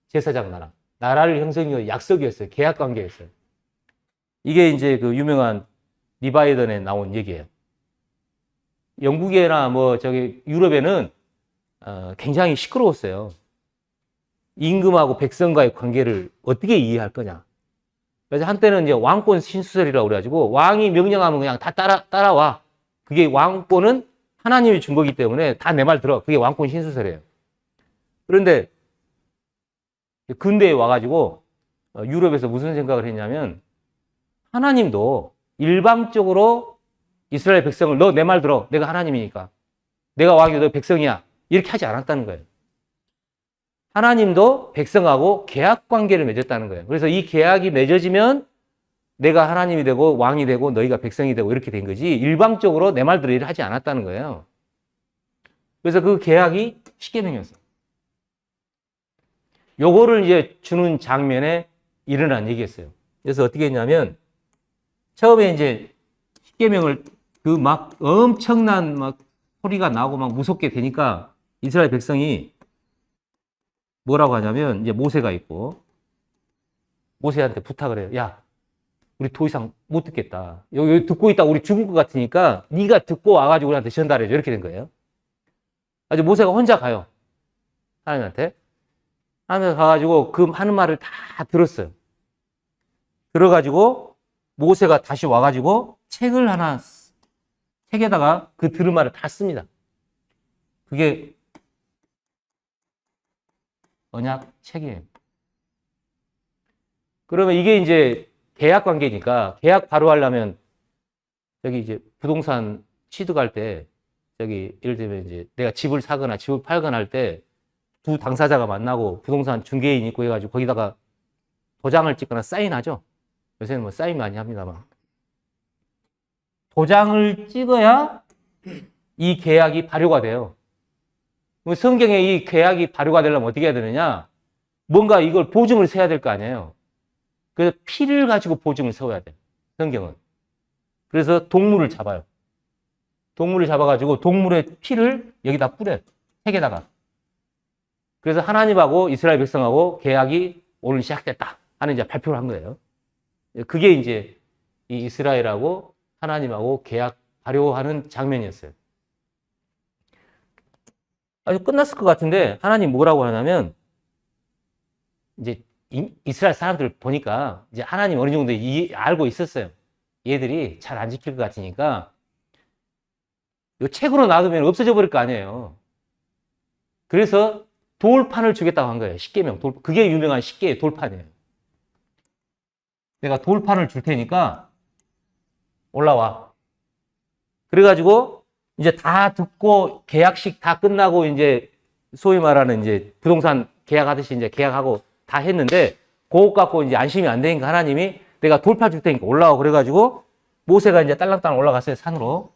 제사장 나라. 나라를 형성하기 약속이었어요. 계약 관계였어요. 이게 이제 그 유명한 리바이던에 나온 얘기예요. 영국이나 뭐 저기 유럽에는 굉장히 시끄러웠어요. 임금하고 백성과의 관계를 어떻게 이해할 거냐. 그래서 한때는 이제 왕권 신수설이라고 그래가지고 왕이 명령하면 그냥 다 따라와. 그게 왕권은 하나님이 준 거기 때문에 다 내 말 들어. 그게 왕권 신수설이에요. 그런데 근대에 와가지고 유럽에서 무슨 생각을 했냐면, 하나님도 일방적으로 이스라엘 백성을 너 내 말 들어. 내가 하나님이니까. 내가 왕이고 너 백성이야. 이렇게 하지 않았다는 거예요. 하나님도 백성하고 계약 관계를 맺었다는 거예요. 그래서 이 계약이 맺어지면 내가 하나님이 되고 왕이 되고 너희가 백성이 되고 이렇게 된 거지, 일방적으로 내 말 들어 일을 하지 않았다는 거예요. 그래서 그 계약이 십계명이었어요. 요거를 이제 주는 장면에 일어난 얘기였어요. 그래서 어떻게 했냐면, 처음에 이제 십계명을 그 막 엄청난 막 소리가 나고 막 무섭게 되니까 이스라엘 백성이 뭐라고 하냐면, 이제 모세가 있고 모세한테 부탁을 해요. 야, 우리 더 이상 못 듣겠다. 여기 듣고 있다 우리 죽을 것 같으니까 네가 듣고 와가지고 우리한테 전달해줘. 이렇게 된 거예요. 아주 모세가 혼자 가요. 하나님한테. 하나님한테 가가지고 그 하는 말을 다 들었어요. 들어가지고 모세가 다시 와가지고 책을 하나, 책에다가 그 들은 말을 다 씁니다. 그게 언약 책이에요. 그러면 이게 이제 계약 관계니까, 계약 바로 하려면 저기 이제 부동산 취득할 때, 저기 예를 들면 이제 내가 집을 사거나 집을 팔거나 할 때 두 당사자가 만나고 부동산 중개인 있고 해가지고 거기다가 도장을 찍거나 사인하죠. 요새는 뭐 사인 많이 합니다만. 도장을 찍어야 이 계약이 발효가 돼요. 성경에 이 계약이 발효가 되려면 어떻게 해야 되느냐? 뭔가 이걸 보증을 세워야 될 거 아니에요. 그래서 피를 가지고 보증을 세워야 돼요. 성경은. 그래서 동물을 잡아요. 동물을 잡아가지고 동물의 피를 여기다 뿌려요. 책에다가. 그래서 하나님하고 이스라엘 백성하고 계약이 오늘 시작됐다 하는 이제 발표를 한 거예요. 그게 이제 이 이스라엘하고 하나님하고 계약 발효하는 장면이었어요. 아주 끝났을 것 같은데 하나님 뭐라고 하냐면, 이제 이스라엘 사람들 보니까 이제 하나님 어느 정도 알고 있었어요. 얘들이 잘 안 지킬 것 같으니까 이 책으로 놔두면 없어져 버릴 거 아니에요. 그래서 돌판을 주겠다고 한 거예요. 십계명. 그게 유명한 십계의 돌판이에요. 내가 돌판을 줄 테니까 올라와. 그래가지고 이제 다 듣고 계약식 다 끝나고 이제 소위 말하는 이제 부동산 계약하듯이 이제 계약하고 다 했는데 그것 갖고 이제 안심이 안 되니까 하나님이 내가 돌판 줄 테니까 올라와. 그래가지고 모세가 이제 딸랑딸랑 올라갔어요. 산으로.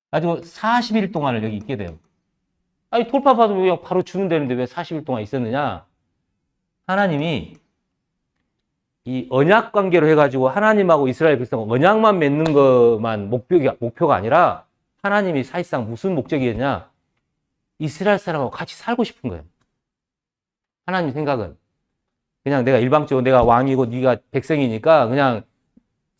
가지고 40일 동안을 여기 있게 돼요. 아니 돌판 받으면 왜 바로 주면 되는데 왜 40일 동안 있었느냐? 하나님이 이 언약 관계로 해가지고 하나님하고 이스라엘 백성 언약만 맺는 것만 목표가 아니라 하나님이 사실상 무슨 목적이었냐? 이스라엘 사람하고 같이 살고 싶은 거예요. 하나님 생각은 그냥 내가 일방적으로 내가 왕이고 네가 백성이니까 그냥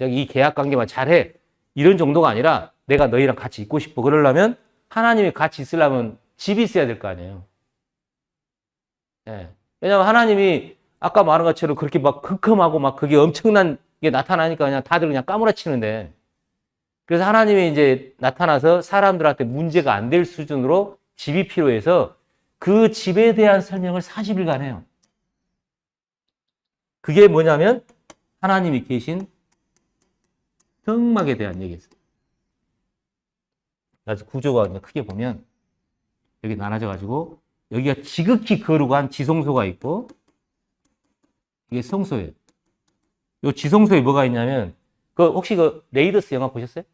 이 계약 관계만 잘해 이런 정도가 아니라 내가 너희랑 같이 있고 싶어. 그러려면 하나님이 같이 있으려면 집이 있어야 될 거 아니에요. 예. 왜냐하면 하나님이 아까 말한 것처럼 그렇게 막 극혐하고 막 그게 엄청난 게 나타나니까 그냥 다들 그냥 까무라치는데 그래서 하나님이 이제 나타나서 사람들한테 문제가 안 될 수준으로 집이 필요해서 그 집에 대한 설명을 40일간 해요. 그게 뭐냐면 하나님이 계신 성막에 대한 얘기였어요. 그래서 구조가 크게 보면 여기 나눠져 가지고 여기가 지극히 거룩한 지성소가 있고 이게 성소예요. 이 지성소에 뭐가 있냐면 그 혹시 그 레이더스 영화 보셨어요?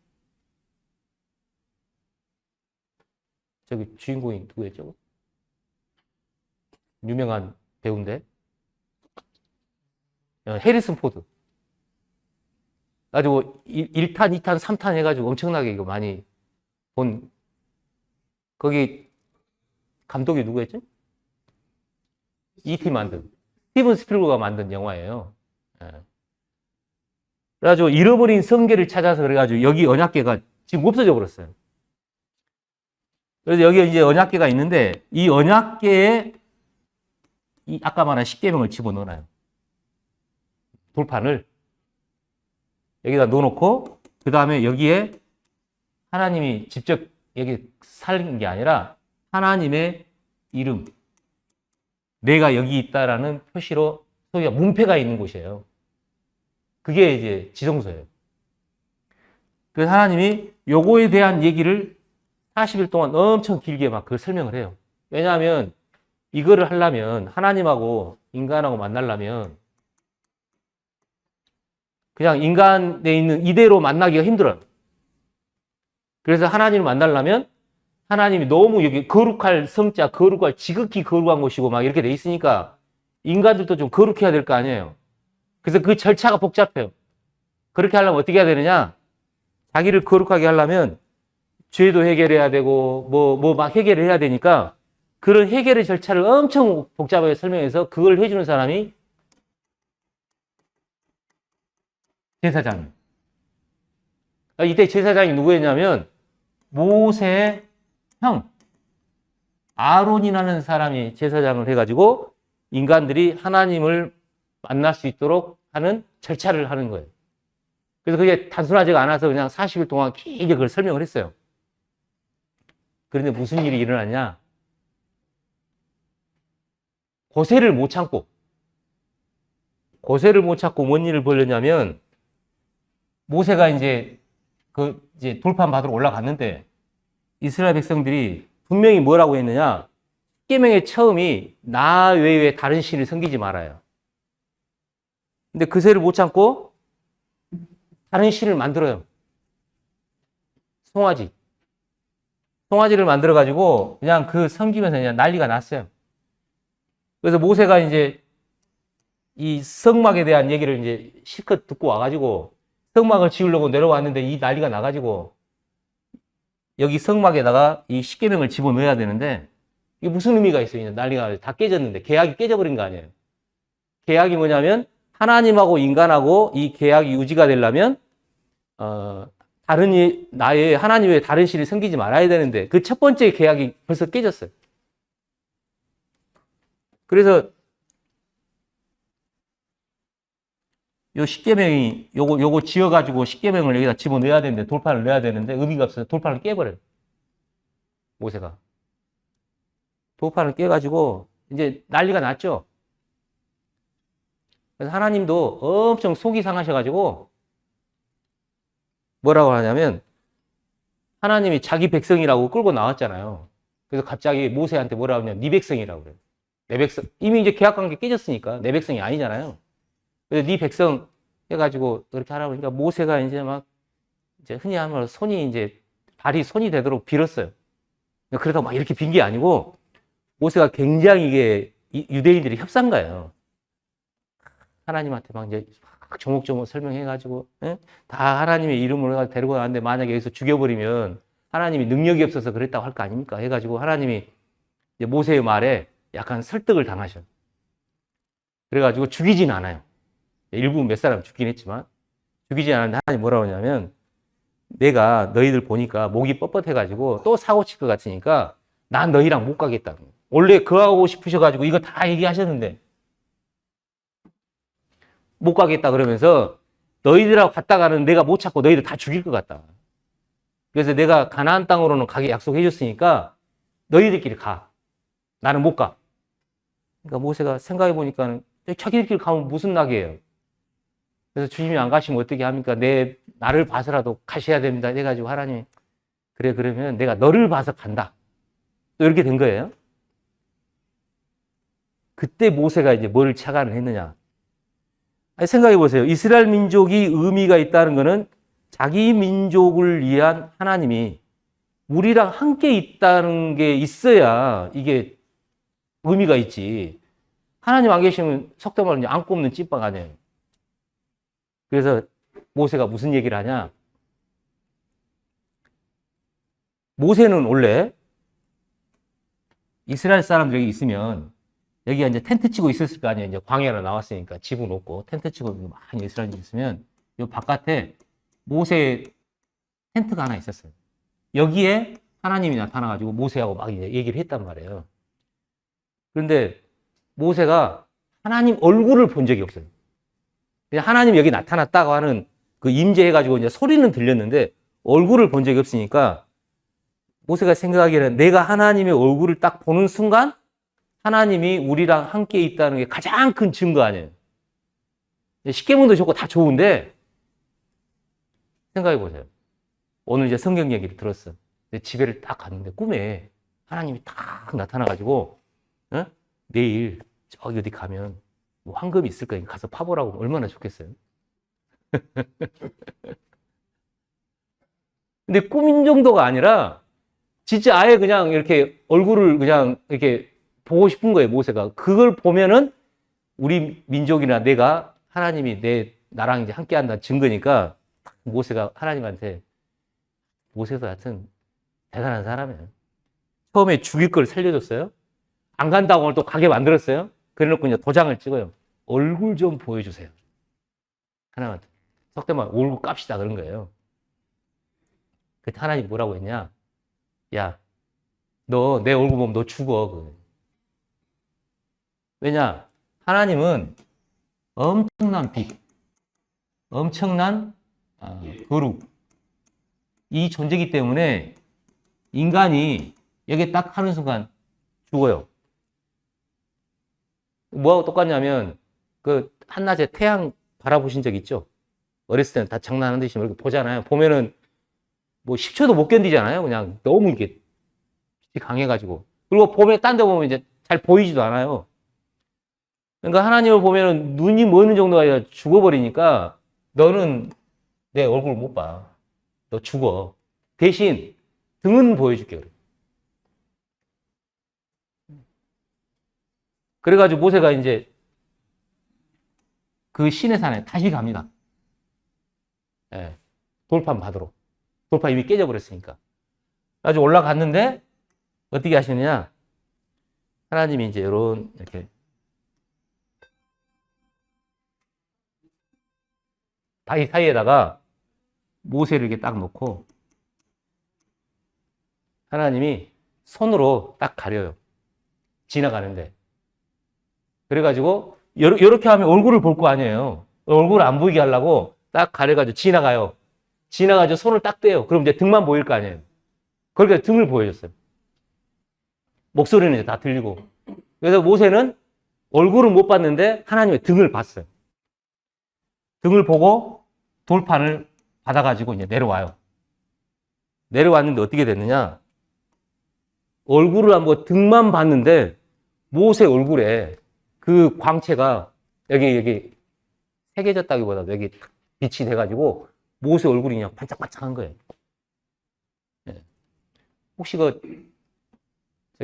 저기 주인공이 누구였죠? 유명한 배우인데 해리슨 포드. 가지고 1탄, 2탄, 3탄 해가지고 엄청나게 이거 많이 본 거기 감독이 누구였죠? E.T. 만든 스티븐 스필버그가 만든 영화예요. 그래가지고 잃어버린 성계를 찾아서 그래가지고 여기 언약궤가 지금 없어져 버렸어요. 그래서 여기 이제 언약궤가 있는데 이 언약궤에 이 아까 말한 십계명을 집어넣어놔요. 돌판을 여기다 넣어놓고 그 다음에 여기에 하나님이 직접 여기 살린 게 아니라 하나님의 이름 내가 여기 있다라는 표시로 소위가 문패가 있는 곳이에요. 그게 이제 지성소예요. 그래서 하나님이 요거에 대한 얘기를 40일 동안 엄청 길게 막 그 설명을 해요. 왜냐하면 이거를 하려면 하나님하고 인간하고 만나려면 그냥 인간에 있는 이대로 만나기가 힘들어요. 그래서 하나님을 만나려면 하나님이 너무 여기 거룩할 성자, 거룩할 지극히 거룩한 곳이고 막 이렇게 돼 있으니까 인간들도 좀 거룩해야 될 거 아니에요. 그래서 그 절차가 복잡해요. 그렇게 하려면 어떻게 해야 되느냐? 자기를 거룩하게 하려면 죄도 해결해야 되고 뭐 막 해결을 해야 되니까 그런 해결의 절차를 엄청 복잡하게 설명해서 그걸 해주는 사람이 제사장. 이때 제사장이 누구였냐면 모세의 형 아론이라는 사람이 제사장을 해가지고 인간들이 하나님을 만날 수 있도록 하는 절차를 하는 거예요. 그래서 그게 단순하지가 않아서 그냥 40일 동안 길게 그걸 설명을 했어요. 그런데 무슨 일이 일어났냐? 고세를 못 참고 뭔 일을 벌였냐면 모세가 이제 이제 돌판 받으러 올라갔는데 이스라엘 백성들이 분명히 뭐라고 했느냐? 십계명의 처음이 나 외에 다른 신을 섬기지 말아요. 근데 그새를 못 참고 다른 신을 만들어요. 송아지를 만들어 가지고 그냥 그 섬기면서 그냥 난리가 났어요. 그래서 모세가 이제 이 성막에 대한 얘기를 이제 실컷 듣고 와가지고 성막을 지으려고 내려왔는데 이 난리가 나가지고 여기 성막에다가 이 십계명을 집어넣어야 되는데 이게 무슨 의미가 있어요? 난리가 다 깨졌는데 계약이 깨져버린 거 아니에요. 계약이 뭐냐면 하나님하고 인간하고 이 계약이 유지가 되려면 하나님 외에 다른 신을 섬기지 말아야 되는데 그 첫 번째 계약이 벌써 깨졌어요. 그래서 요 십계명이 요거 지어가지고 십계명을 여기다 집어넣어야 되는데 돌판을 넣어야 되는데 의미가 없어서 돌판을 깨버려요. 모세가. 돌판을 깨가지고 이제 난리가 났죠. 그래서 하나님도 엄청 속이 상하셔가지고 뭐라고 하냐면 하나님이 자기 백성이라고 끌고 나왔잖아요. 그래서 갑자기 모세한테 뭐라고 하냐면 네 백성이라고 그래요. 내 백성. 이미 이제 계약관계 깨졌으니까 내 백성이 아니잖아요. 그래서 네 백성 해가지고 그렇게 하라고 하니까 모세가 이제 막 이제 흔히 하면 손이 이제 발이 손이 되도록 빌었어요. 그러다가 막 이렇게 빈 게 아니고 모세가 굉장히 이게 유대인들이 협상가예요. 하나님한테 막 이제 막 조목조목 설명해가지고 다 하나님의 이름으로 해가지고 데리고 나왔는데 만약에 여기서 죽여버리면 하나님이 능력이 없어서 그랬다고 할 거 아닙니까? 해가지고 하나님이 이제 모세의 말에 약간 설득을 당하셔요. 그래가지고 죽이진 않아요. 일부 몇 사람 죽긴 했지만 죽이진 않았는데 하나님 뭐라고 하냐면 내가 너희들 보니까 목이 뻣뻣해가지고 또 사고 칠 것 같으니까 난 너희랑 못 가겠다. 원래 그하고 싶으셔가지고 이거 다 얘기하셨는데 못 가겠다 그러면서 너희들하고 갔다가는 내가 못 찾고 너희들 다 죽일 것 같다. 그래서 내가 가나안 땅으로는 가게 약속해 줬으니까 너희들끼리 가. 나는 못 가. 그러니까 모세가 생각해 보니까는 자기들끼리 가면 무슨 낙이에요. 그래서 주님이 안 가시면 어떻게 합니까? 나를 봐서라도 가셔야 됩니다. 해가지고 하나님이 그래 그러면 내가 너를 봐서 간다. 또 이렇게 된 거예요. 그때 모세가 이제 뭘 착안을 했느냐. 생각해 보세요. 이스라엘 민족이 의미가 있다는 것은 자기 민족을 위한 하나님이 우리랑 함께 있다는 게 있어야 이게 의미가 있지. 하나님 안 계시면 속된 말로 안 꼽는 찐빵 아니에요. 그래서 모세가 무슨 얘기를 하냐. 모세는 원래 이스라엘 사람들에게 있으면 여기가 이제 텐트 치고 있었을 거 아니에요. 이제 광야로 나왔으니까 지붕 놓고 텐트 치고 많이 이스라엘이 있으면 요 바깥에 모세 텐트가 하나 있었어요. 여기에 하나님이 나타나가지고 모세하고 막 이제 얘기를 했단 말이에요. 그런데 모세가 하나님 얼굴을 본 적이 없어요. 그냥 하나님 여기 나타났다고 하는 그 임재해가지고 이제 소리는 들렸는데 얼굴을 본 적이 없으니까 모세가 생각하기에는 내가 하나님의 얼굴을 딱 보는 순간 하나님이 우리랑 함께 있다는 게 가장 큰 증거 아니에요. 십계명도 좋고 다 좋은데 생각해 보세요. 오늘 이제 성경 얘기를 들었어. 집에를 딱 갔는데 꿈에 하나님이 딱 나타나가지고 내일 저기 어디 가면 뭐 황금이 있을 거니까 가서 파보라고 얼마나 좋겠어요. 근데 꿈인 정도가 아니라 진짜 아예 그냥 이렇게 얼굴을 그냥 이렇게 보고 싶은 거예요, 모세가. 그걸 보면은 우리 민족이나 내가 하나님이 나랑 이제 함께 한다는 증거니까 모세가 하나님한테 모세도 하여튼 대단한 사람이에요. 처음에 죽일 걸 살려줬어요. 안 간다고 오늘 또 가게 만들었어요. 그래 놓고 이제 도장을 찍어요. 얼굴 좀 보여주세요. 하나님한테. 속된 말 얼굴 깝시다 그런 거예요. 그때 하나님이 뭐라고 했냐. 야, 너 내 얼굴 보면 너 죽어. 왜냐? 하나님은 엄청난 빛, 엄청난 거룩, 이 존재이기 때문에 인간이 여기에 딱 하는 순간 죽어요. 뭐하고 똑같냐면 그 한낮에 태양 바라보신 적 있죠? 어렸을 때는 다 장난하는 듯이 이렇게 보잖아요. 보면은 뭐 10초도 못 견디잖아요. 그냥 너무 이렇게 빛이 강해가지고. 그리고 봄에 딴 데 보면 이제 잘 보이지도 않아요. 그러니까 하나님을 보면은 눈이 먼 정도가 아니라 죽어버리니까 너는 내 얼굴 못 봐. 너 죽어. 대신 등은 보여줄게. 그래. 그래가지고 모세가 이제 그 시내산에 다시 갑니다. 예, 돌판 받으러. 돌판 이미 깨져버렸으니까. 아주 올라갔는데 어떻게 하시느냐? 하나님이 이제 이렇게 바위 사이에다가 모세를 이렇게 딱 놓고 하나님이 손으로 딱 가려요. 지나가는데. 그래가지고 이렇게 하면 얼굴을 볼 거 아니에요. 얼굴을 안 보이게 하려고 딱 가려가지고 지나가요. 지나가지고 손을 딱 떼요. 그럼 이제 등만 보일 거 아니에요. 그러니까 등을 보여줬어요. 목소리는 이제 다 들리고. 그래서 모세는 얼굴은 못 봤는데 하나님의 등을 봤어요. 등을 보고 돌판을 받아가지고 이제 내려와요. 내려왔는데 어떻게 됐느냐? 얼굴을 안 보고 등만 봤는데 모세 얼굴에 그 광채가 여기 새겨졌다기보다 여기 빛이 돼가지고 모세 얼굴이 그냥 반짝반짝한 거예요. 네. 혹시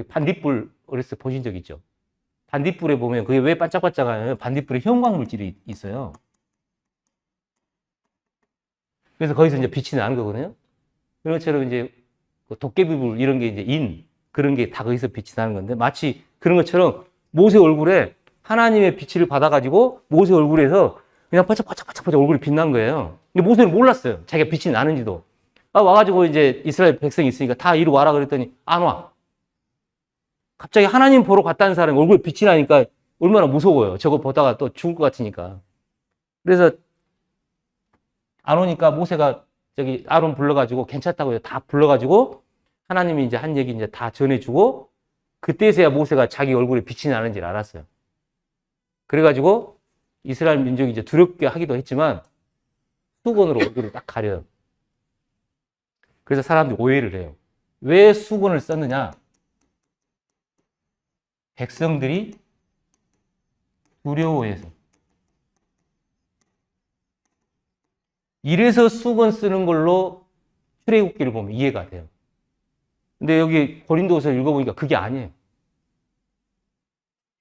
반딧불 어렸을 때 보신 적 있죠? 반딧불에 보면 그게 왜 반짝반짝하냐면 반딧불에 형광 물질이 있어요. 그래서 거기서 이제 빛이 나는 거거든요. 그런 것처럼 이제 도깨비불 이런 게 이제 그런 게 다 거기서 빛이 나는 건데 마치 그런 것처럼 모세 얼굴에 하나님의 빛을 받아가지고 모세 얼굴에서 그냥 반짝반짝 얼굴이 빛난 거예요. 근데 모세는 몰랐어요. 자기가 빛이 나는지도. 와가지고 이제 이스라엘 백성이 있으니까 다 이리 와라 그랬더니 안 와. 갑자기 하나님 보러 갔다는 사람이 얼굴에 빛이 나니까 얼마나 무서워요. 저거 보다가 또 죽을 것 같으니까. 그래서 안 오니까 모세가 저기 아론 불러가지고 괜찮다고 해서 다 불러가지고 하나님이 이제 한 얘기 이제 다 전해주고 그때서야 모세가 자기 얼굴에 빛이 나는지를 알았어요. 그래가지고 이스라엘 민족이 이제 두렵게 하기도 했지만 수건으로 얼굴을 딱 가려요. 그래서 사람들이 오해를 해요. 왜 수건을 썼느냐? 백성들이 두려워해서. 이래서 수건 쓰는 걸로 출애굽기를 보면 이해가 돼요. 근데 여기 고린도서 읽어보니까 그게 아니에요.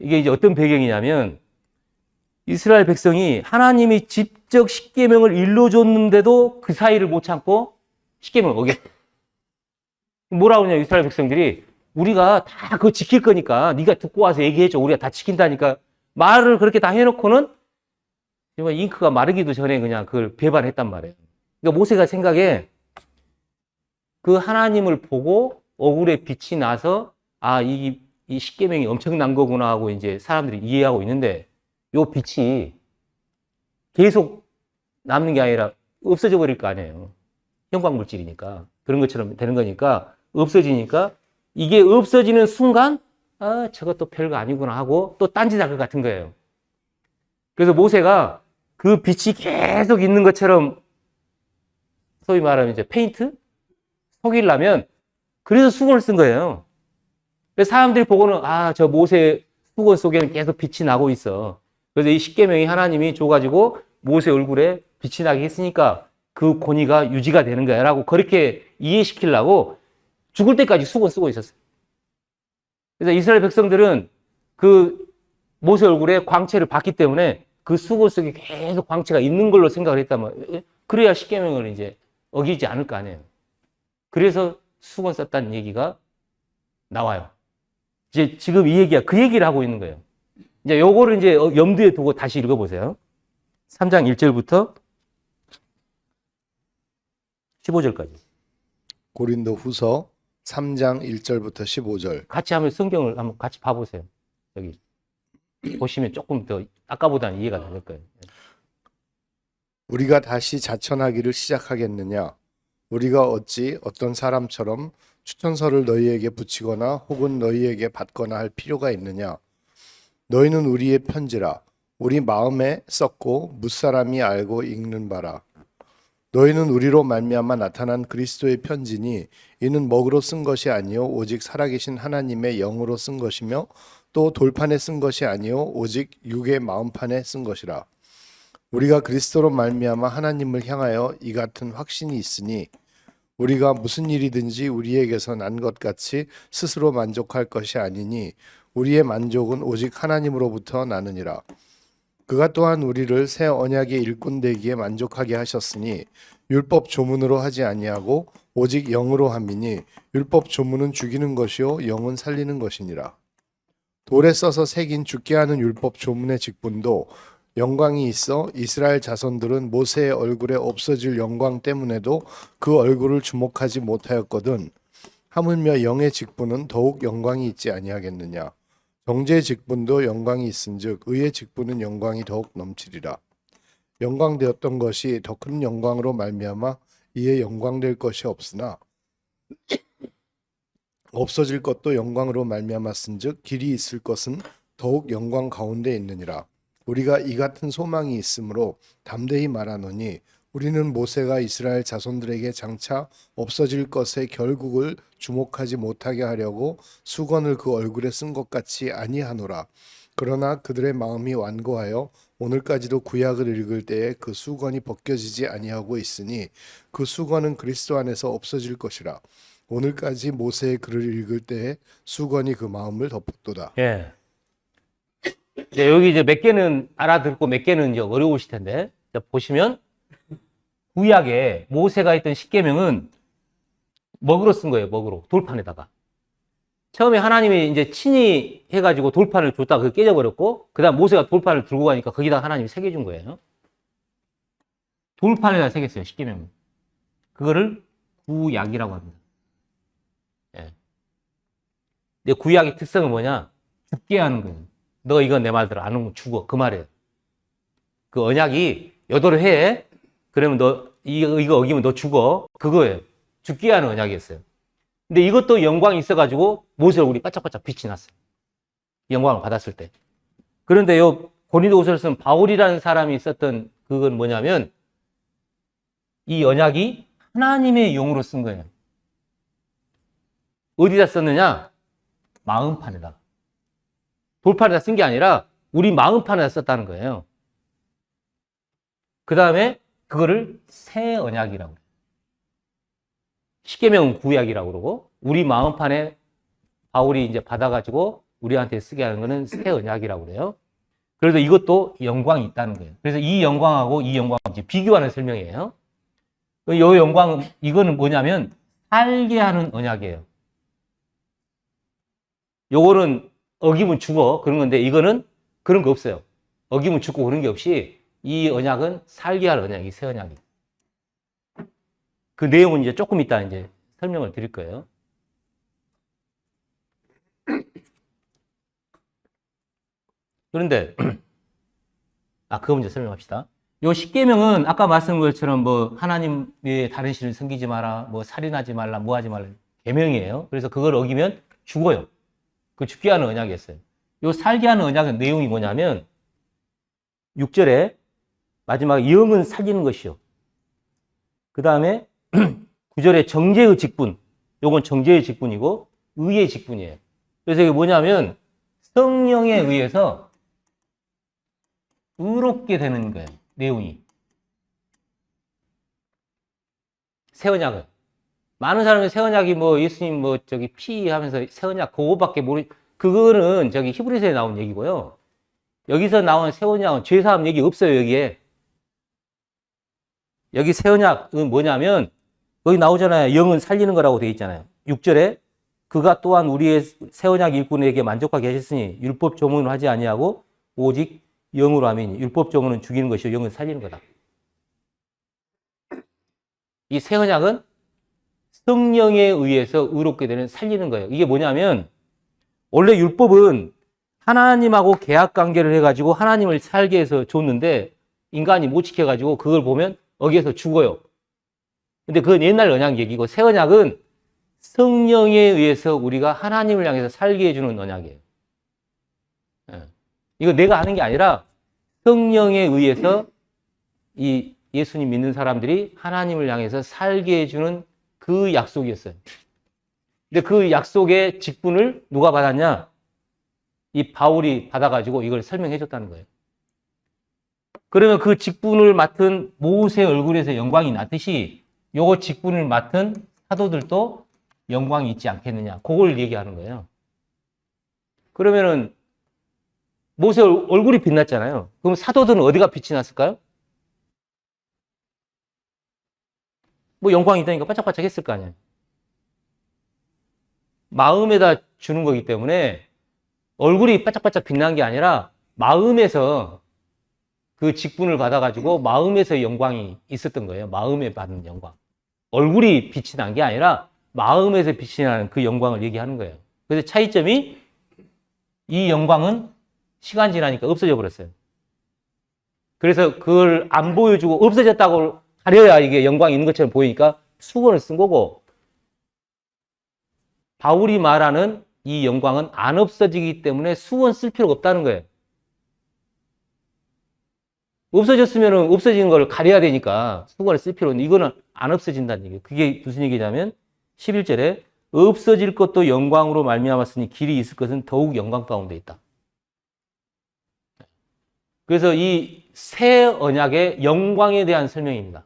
이게 이제 어떤 배경이냐면 이스라엘 백성이 하나님이 직접 십계명을 일러줬는데도 그 사이를 못 참고 십계명을 어겼어요. 뭐라고 하냐 이스라엘 백성들이 우리가 다 그거 지킬 거니까 네가 듣고 와서 얘기해줘. 우리가 다 지킨다니까 말을 그렇게 다 해놓고는 정말 잉크가 마르기도 전에 그냥 그걸 배반했단 말이에요. 그러니까 모세가 생각에 그 하나님을 보고 얼굴에 빛이 나서 이 십계명이 엄청난 거구나 하고 이제 사람들이 이해하고 있는데 요 빛이 계속 남는 게 아니라 없어져 버릴 거 아니에요. 형광 물질이니까 그런 것처럼 되는 거니까 없어지니까 이게 없어지는 순간 저것도 별거 아니구나 하고 또 딴짓할 것 같은 거예요. 그래서 모세가 그 빛이 계속 있는 것처럼 소위 말하면 이제 페인트? 속이려면 그래서 수건을 쓴 거예요. 그래서 사람들이 보고는 저 모세 수건 속에는 계속 빛이 나고 있어. 그래서 이 십계명이 하나님이 줘가지고 모세 얼굴에 빛이 나게 했으니까 그 권위가 유지가 되는 거야 라고 그렇게 이해시키려고 죽을 때까지 수건 쓰고 있었어요. 그래서 이스라엘 백성들은 그 모세 얼굴에 광채를 봤기 때문에 그 수건 속에 계속 광채가 있는 걸로 생각을 했단 말이에요. 그래야 십계명을 이제 어기지 않을 거 아니에요. 그래서 수건 썼다는 얘기가 나와요. 이제 지금 이 얘기야. 그 얘기를 하고 있는 거예요. 이제 요거를 이제 염두에 두고 다시 읽어보세요. 3장 1절부터 15절까지. 고린도 후서 3장 1절부터 15절. 같이 한번 성경을 한번 같이 봐보세요. 여기 보시면 조금 더 아까보다는 이해가 될 거예요. 우리가 다시 자천하기를 시작하겠느냐? 우리가 어찌 어떤 사람처럼 추천서를 너희에게 붙이거나 혹은 너희에게 받거나 할 필요가 있느냐? 너희는 우리의 편지라 우리 마음에 썼고 무사람이 알고 읽는 바라. 너희는 우리로 말미암아 나타난 그리스도의 편지니 이는 먹으로 쓴 것이 아니요 오직 살아계신 하나님의 영으로 쓴 것이며 또 돌판에 쓴 것이 아니요 오직 육의 마음판에 쓴 것이라. 우리가 그리스도로 말미암아 하나님을 향하여 이 같은 확신이 있으니 우리가 무슨 일이든지 우리에게서 난 것 같이 스스로 만족할 것이 아니니 우리의 만족은 오직 하나님으로부터 나느니라. 그가 또한 우리를 새 언약의 일꾼 되기에 만족하게 하셨으니 율법 조문으로 하지 아니하고 오직 영으로 함이니 율법 조문은 죽이는 것이요 영은 살리는 것이니라. 돌에 써서 새긴 죽게 하는 율법 조문의 직분도 영광이 있어 이스라엘 자손들은 모세의 얼굴에 없어질 영광 때문에도 그 얼굴을 주목하지 못하였거든. 하물며 영의 직분은 더욱 영광이 있지 아니하겠느냐. 정죄의 직분도 영광이 있은즉 의의 직분은 영광이 더욱 넘치리라. 영광되었던 것이 더 큰 영광으로 말미암아 이에 영광될 것이 없으나 없어질 것도 영광으로 말미암았은즉 길이 있을 것은 더욱 영광 가운데 있느니라. 우리가 이 같은 소망이 있으므로 담대히 말하노니 우리는 모세가 이스라엘 자손들에게 장차 없어질 것의 결국을 주목하지 못하게 하려고 수건을 그 얼굴에 쓴 것 같이 아니하노라. 그러나 그들의 마음이 완고하여 오늘까지도 구약을 읽을 때에 그 수건이 벗겨지지 아니하고 있으니 그 수건은 그리스도 안에서 없어질 것이라. 오늘까지 모세의 글을 읽을 때에 수건이 그 마음을 덮었도다. 예. 이제 여기 이제 몇 개는 알아듣고 몇 개는 이제 어려우실 텐데, 자, 보시면 구약에 모세가 했던 십계명은 먹으로 쓴 거예요. 먹으로 돌판에다가. 처음에 하나님이 이제 친히 해가지고 돌판을 줬다가 그게 깨져버렸고, 그다음 모세가 돌판을 들고 가니까 거기다 하나님이 새겨준 거예요. 돌판에다 새겼어요. 십계명. 그거를 구약이라고 합니다. 예. 근데 구약의 특성은 뭐냐? 죽게 하는 거예요. 너 이거 내 말대로 안 하면 죽어. 그 말이에요. 그 언약이 여도를 해. 그러면 너 이거 어기면 너 죽어. 그거예요. 죽게 하는 언약이었어요. 근데 이것도 영광이 있어가지고 모세 얼굴이 바짝바짝 빛이 났어요. 영광을 받았을 때. 그런데 요 고린도후서를 쓴 바울이라는 사람이 있었던 그건 뭐냐면 이 언약이 하나님의 용으로 쓴 거예요. 어디다 썼느냐? 마음판에다. 돌판에다 쓴 게 아니라 우리 마음판에다 썼다는 거예요. 그 다음에 그거를 새 언약이라고 해요. 십계명은 구약이라고 그러고 우리 마음판에 바울이 이제 받아가지고 우리한테 쓰게 하는 거는 새 언약이라고 그래요. 그래서 이것도 영광이 있다는 거예요. 그래서 이 영광하고 이 영광을 이제 비교하는 설명이에요. 이 영광은 이거는 뭐냐면 살게 하는 언약이에요. 요거는 어기면 죽어 그런 건데 이거는 그런 거 없어요. 어기면 죽고 그런 게 없이 이 언약은 살게 할 언약이 새 언약이. 그 내용은 이제 조금 이따 이제 설명을 드릴 거예요. 그런데 그거 먼저 설명합시다. 요 십계명은 아까 말씀드린 것처럼 뭐 하나님 외에 다른 신을 섬기지 마라, 뭐 살인하지 말라, 뭐 하지 말라 계명이에요. 그래서 그걸 어기면 죽어요. 그 죽게 하는 언약이었어요. 요 살게 하는 언약의 내용이 뭐냐면 6절에 마지막에 영은 살리는 것이요. 그 다음에 9절에 정죄의 직분, 요건 정죄의 직분이고 의의 직분이에요. 그래서 이게 뭐냐면 성령에 의해서 의롭게 되는 거예요. 내용이. 새 언약은. 많은 사람이 새 언약이 뭐 예수님 뭐 저기 피 하면서 새 언약 그거밖에 그거는 저기 히브리서에 나온 얘기고요. 여기서 나온 새 언약은 죄사함 얘기 없어요, 여기에. 여기 새 언약은 뭐냐면 여기 나오잖아요. 영은 살리는 거라고 되어 있잖아요. 6절에 그가 또한 우리의 새 언약 일꾼에게 만족하게 하셨으니 율법 조문을 하지 아니하고 오직 영으로 하면 율법 조문은 죽이는 것이요 영은 살리는 거다. 이 새 언약은 성령에 의해서 의롭게 되는 살리는 거예요. 이게 뭐냐면 원래 율법은 하나님하고 계약 관계를 해가지고 하나님을 살게 해서 줬는데 인간이 못 지켜가지고 그걸 보면 어기에서 죽어요. 근데 그건 옛날 언약 얘기고 새 언약은 성령에 의해서 우리가 하나님을 향해서 살게 해주는 언약이에요. 이거 내가 하는 게 아니라 성령에 의해서 이 예수님 믿는 사람들이 하나님을 향해서 살게 해주는 그 약속이었어요. 근데 그 약속의 직분을 누가 받았냐? 이 바울이 받아가지고 이걸 설명해 줬다는 거예요. 그러면 그 직분을 맡은 모세 얼굴에서 영광이 났듯이 요거 직분을 맡은 사도들도 영광이 있지 않겠느냐. 그걸 얘기하는 거예요. 그러면은 모세 얼굴이 빛났잖아요. 그럼 사도들은 어디가 빛이 났을까요? 뭐 영광이 있다니까 반짝반짝 했을 거 아니에요. 마음에다 주는 거기 때문에 얼굴이 반짝반짝 빛난 게 아니라 마음에서 그 직분을 받아가지고 마음에서 영광이 있었던 거예요. 마음에 받는 영광. 얼굴이 빛이 난 게 아니라 마음에서 빛이 나는 그 영광을 얘기하는 거예요. 그래서 차이점이 이 영광은 시간 지나니까 없어져 버렸어요. 그래서 그걸 안 보여주고 없어졌다고 가려야 이게 영광이 있는 것처럼 보이니까 수건을 쓴 거고, 바울이 말하는 이 영광은 안 없어지기 때문에 수건 쓸 필요가 없다는 거예요. 없어졌으면 없어진 걸 가려야 되니까 수건을 쓸 필요는, 이거는 안 없어진다는 얘기예요. 그게 무슨 얘기냐면 11절에 없어질 것도 영광으로 말미암았으니 길이 있을 것은 더욱 영광 가운데 있다. 그래서 이 새 언약의 영광에 대한 설명입니다.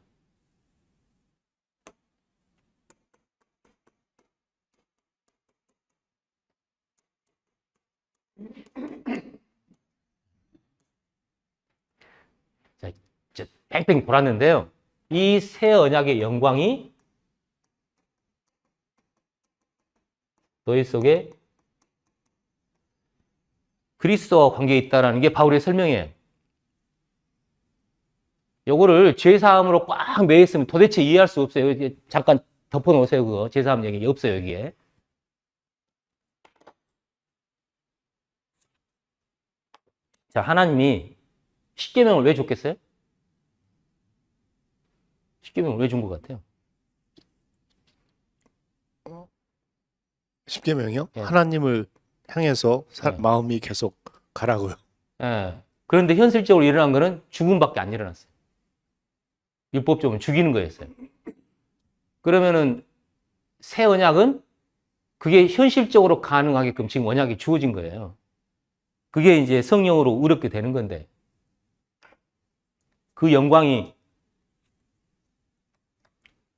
자, 이제 뺑뺑 돌았는데요. 이 새 언약의 영광이 너희 속에 그리스도와 관계에 있다는 게 바울의 설명이에요. 요거를 죄사함으로 꽉 매였으면 도대체 이해할 수 없어요. 이제 잠깐 덮어놓으세요. 그거 죄사함 얘기 없어요 여기에. 자, 하나님이 십계명을 왜 줬겠어요? 십계명을 왜 준 것 같아요? 십계명이요? 예. 하나님을 향해서 예. 마음이 계속 가라고요. 예. 그런데 현실적으로 일어난 거는 죽음밖에 안 일어났어요. 율법적으로 죽이는 거였어요. 그러면은 새 언약은 그게 현실적으로 가능하게끔 지금 언약이 주어진 거예요. 그게 이제 성령으로 의롭게 되는 건데, 그 영광이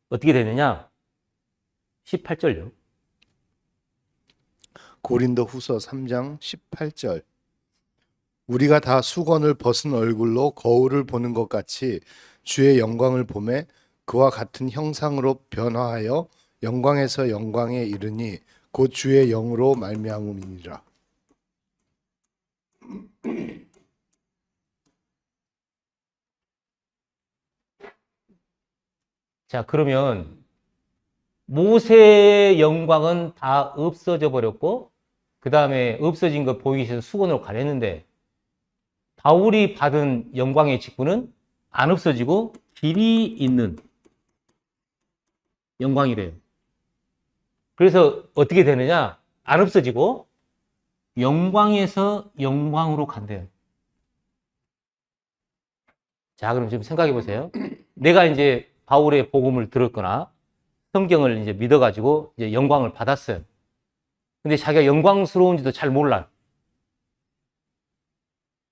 어떻게 되느냐? 18절요. 고린도후서 3장 18절. 우리가 다 수건을 벗은 얼굴로 거울을 보는 것 같이 주의 영광을 보매 그와 같은 형상으로 변화하여 영광에서 영광에 이르니 곧 주의 영으로 말미암음이니라. 자, 그러면 모세의 영광은 다 없어져 버렸고, 그 다음에 없어진 것 보이기 위해서 수건으로 가렸는데, 바울이 받은 영광의 직분은 안 없어지고 길이 있는 영광이래요. 그래서 어떻게 되느냐? 안 없어지고 영광에서 영광으로 간대요. 자, 그럼 좀 생각해 보세요. 내가 이제 바울의 복음을 들었거나 성경을 이제 믿어가지고 이제 영광을 받았어요. 근데 자기가 영광스러운지도 잘 몰라.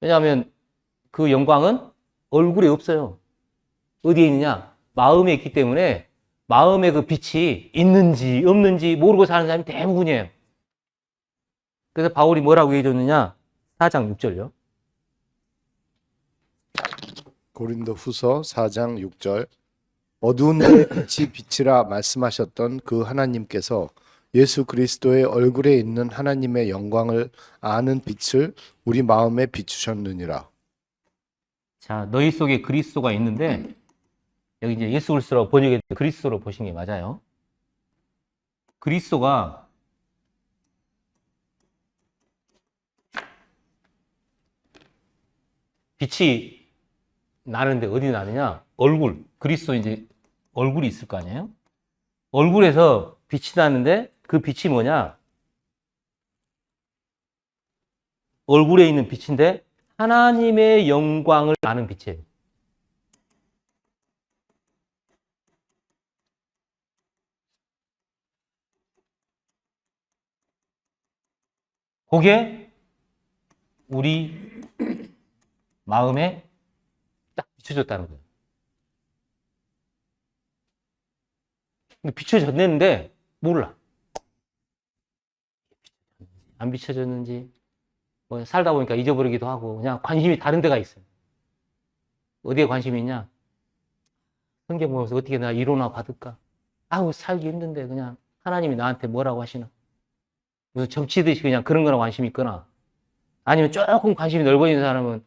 왜냐하면 그 영광은 얼굴에 없어요. 어디에 있느냐? 마음에 있기 때문에 마음에 그 빛이 있는지 없는지 모르고 사는 사람이 대부분이에요. 그래서 바울이 뭐라고 해줬느냐? 4장 6절요. 고린도후서 4장 6절. 어두운 데에 빛이 빛이라 말씀하셨던 그 하나님께서 예수 그리스도의 얼굴에 있는 하나님의 영광을 아는 빛을 우리 마음에 비추셨느니라. 자, 너희 속에 그리스도가 있는데, 여기 이제 예수 그리스도라고 번역했는데 그리스도로 보신 게 맞아요. 그리스도가 빛이 나는데 어디 나느냐? 얼굴. 그리스도 이제 얼굴이 있을 거 아니에요? 얼굴에서 빛이 나는데 그 빛이 뭐냐? 얼굴에 있는 빛인데 하나님의 영광을 아는 빛이에요. 그게 우리 마음에 딱 비춰졌다는 거예요. 근데 비춰졌는데 몰라. 안 비춰졌는지, 뭐 살다 보니까 잊어버리기도 하고, 그냥 관심이 다른 데가 있어요. 어디에 관심이 있냐? 성경 보면서 어떻게 내가 이로나 받을까? 아우, 살기 힘든데 그냥 하나님이 나한테 뭐라고 하시나? 무슨 정치듯이 그냥 그런 거나 관심이 있거나, 아니면 조금 관심이 넓어지는 사람은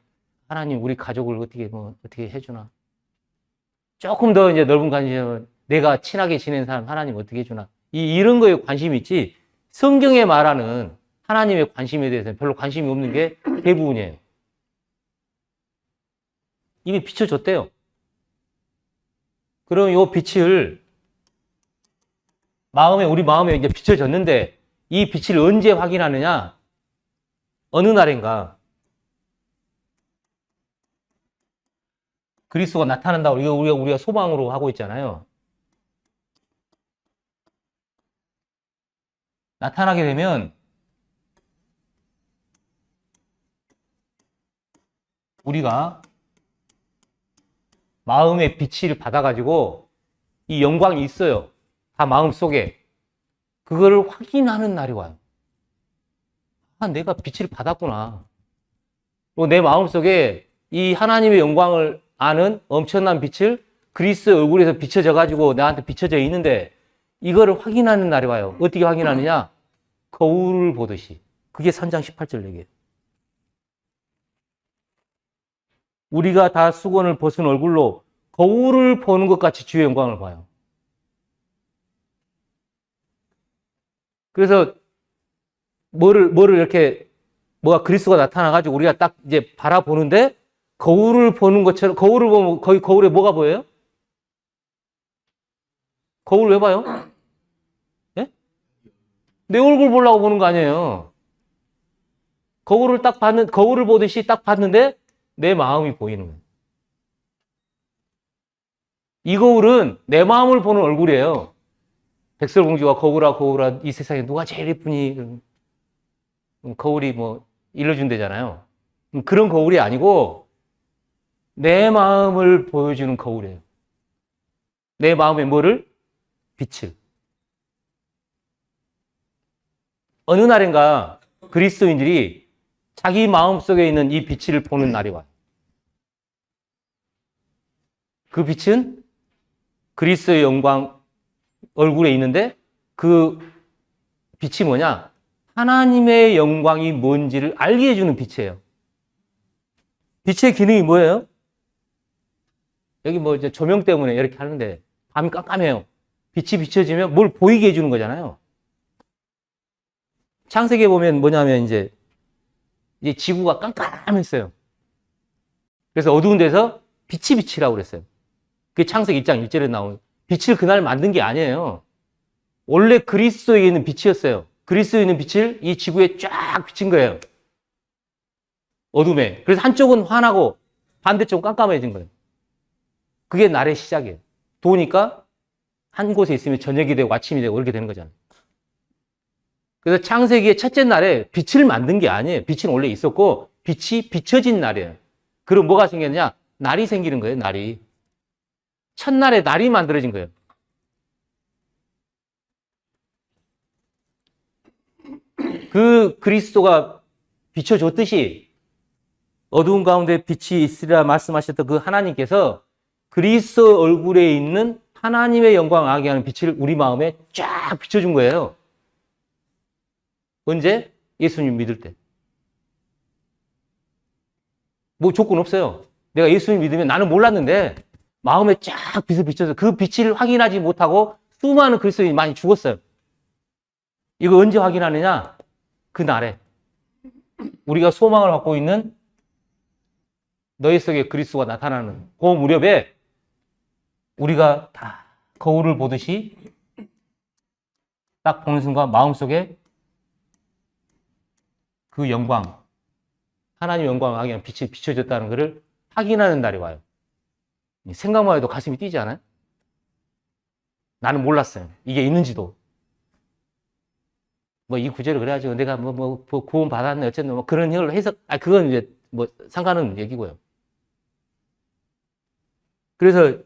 하나님 우리 가족을 어떻게 해주나? 조금 더 이제 넓은 관심은 내가 친하게 지내는 사람 하나님 어떻게 해주나? 이런 거에 관심이 있지, 성경에 말하는 하나님의 관심에 대해서는 별로 관심이 없는 게 대부분이에요. 이미 비춰줬대요. 그럼 이 빛을 우리 마음에 이제 비춰졌는데 이 빛을 언제 확인하느냐? 어느 날인가 그리스도가 나타난다고 우리가 소망으로 하고 있잖아요. 나타나게 되면 우리가 마음의 빛을 받아가지고 이 영광이 있어요. 다 마음 속에. 그거를 확인하는 날이 와요. 아, 내가 빛을 받았구나. 그리고 내 마음 속에 이 하나님의 영광을 아는 엄청난 빛을 그리스도의 얼굴에서 비춰져가지고 나한테 비춰져 있는데 이거를 확인하는 날이 와요. 어떻게 확인하느냐? 거울을 보듯이. 그게 3장 18절 얘기예요. 우리가 다 수건을 벗은 얼굴로 거울을 보는 것 같이 주의 영광을 봐요. 그래서 뭐를 이렇게 뭐가 그리스도가 나타나가지고 우리가 딱 이제 바라보는데 거울을 보는 것처럼 거울을 보면 거기 거울에 뭐가 보여요? 거울 왜 봐요? 예? 내 얼굴 보려고 보는 거 아니에요. 거울을 보듯이 딱 봤는데 내 마음이 보이는 거예요. 이 거울은 내 마음을 보는 얼굴이에요. 백설공주가 거울아 이 세상에 누가 제일 예쁘니? 거울이 뭐 일러준대잖아요. 그런 거울이 아니고 내 마음을 보여주는 거울이에요. 내 마음에 뭐를? 빛을. 어느 날인가 그리스도인들이 자기 마음속에 있는 이 빛을 보는 날이 와요. 그 빛은 그리스도의 영광 얼굴에 있는데 그 빛이 뭐냐? 하나님의 영광이 뭔지를 알게 해주는 빛이에요. 빛의 기능이 뭐예요? 여기 뭐 이제 조명 때문에 이렇게 하는데 밤이 깜깜해요. 빛이 비춰지면 뭘 보이게 해주는 거잖아요. 창세기에 보면 뭐냐면 이제 지구가 깜깜했어요. 그래서 어두운 데서 빛이 비치라고 그랬어요. 그게 창세기 1장 1절에 나오는 빛을 그날 만든 게 아니에요. 원래 그리스도에 있는 빛이었어요. 그리스도에 있는 빛을 이 지구에 쫙 비친 거예요. 어둠에. 그래서 한쪽은 환하고 반대쪽은 깜깜해진 거예요. 그게 날의 시작이에요. 도우니까 한 곳에 있으면 저녁이 되고 아침이 되고 그렇게 되는 거잖아요. 그래서 창세기의 첫째 날에 빛을 만든 게 아니에요. 빛은 원래 있었고 빛이 비춰진 날이에요. 그럼 뭐가 생겼냐? 날이 생기는 거예요. 날이. 첫날에 날이 만들어진 거예요. 그 그리스도가 비춰줬듯이 어두운 가운데 빛이 있으리라 말씀하셨던 그 하나님께서 그리스도 얼굴에 있는 하나님의 영광을 알게 하는 빛을 우리 마음에 쫙 비춰준 거예요. 언제? 예수님 믿을 때. 뭐 조건 없어요. 내가 예수님 믿으면 나는 몰랐는데 마음에 쫙 빛을 비춰서 그 빛을 확인하지 못하고 수많은 그리스도인이 많이 죽었어요. 이거 언제 확인하느냐? 그 날에. 우리가 소망을 갖고 있는 너희 속에 그리스도가 나타나는 그 무렵에 우리가 다 거울을 보듯이 딱 보는 순간 마음속에 그 영광, 하나님의 영광을 하게 빛이 비춰졌다는 것을 확인하는 날이 와요. 생각만 해도 가슴이 뛰지 않아요? 나는 몰랐어요. 이게 있는지도. 뭐 이 구절을 그래가지고 내가 구원 받았네 어쨌든 뭐 그런 형을 해석, 그건 이제 뭐 상관없는 얘기고요. 그래서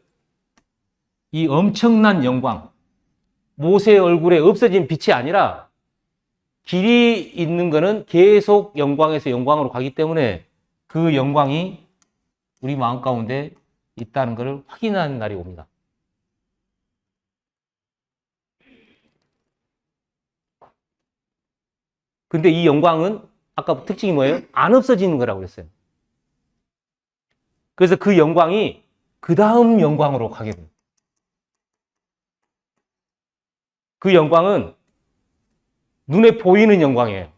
이 엄청난 영광, 모세의 얼굴에 없어진 빛이 아니라 길이 있는 거는 계속 영광에서 영광으로 가기 때문에 그 영광이 우리 마음 가운데 있다는 것을 확인하는 날이 옵니다. 근데 이 영광은 아까 특징이 뭐예요? 안 없어지는 거라고 그랬어요. 그래서 그 영광이 그 다음 영광으로 가게 돼요. 그 영광은 눈에 보이는 영광이에요.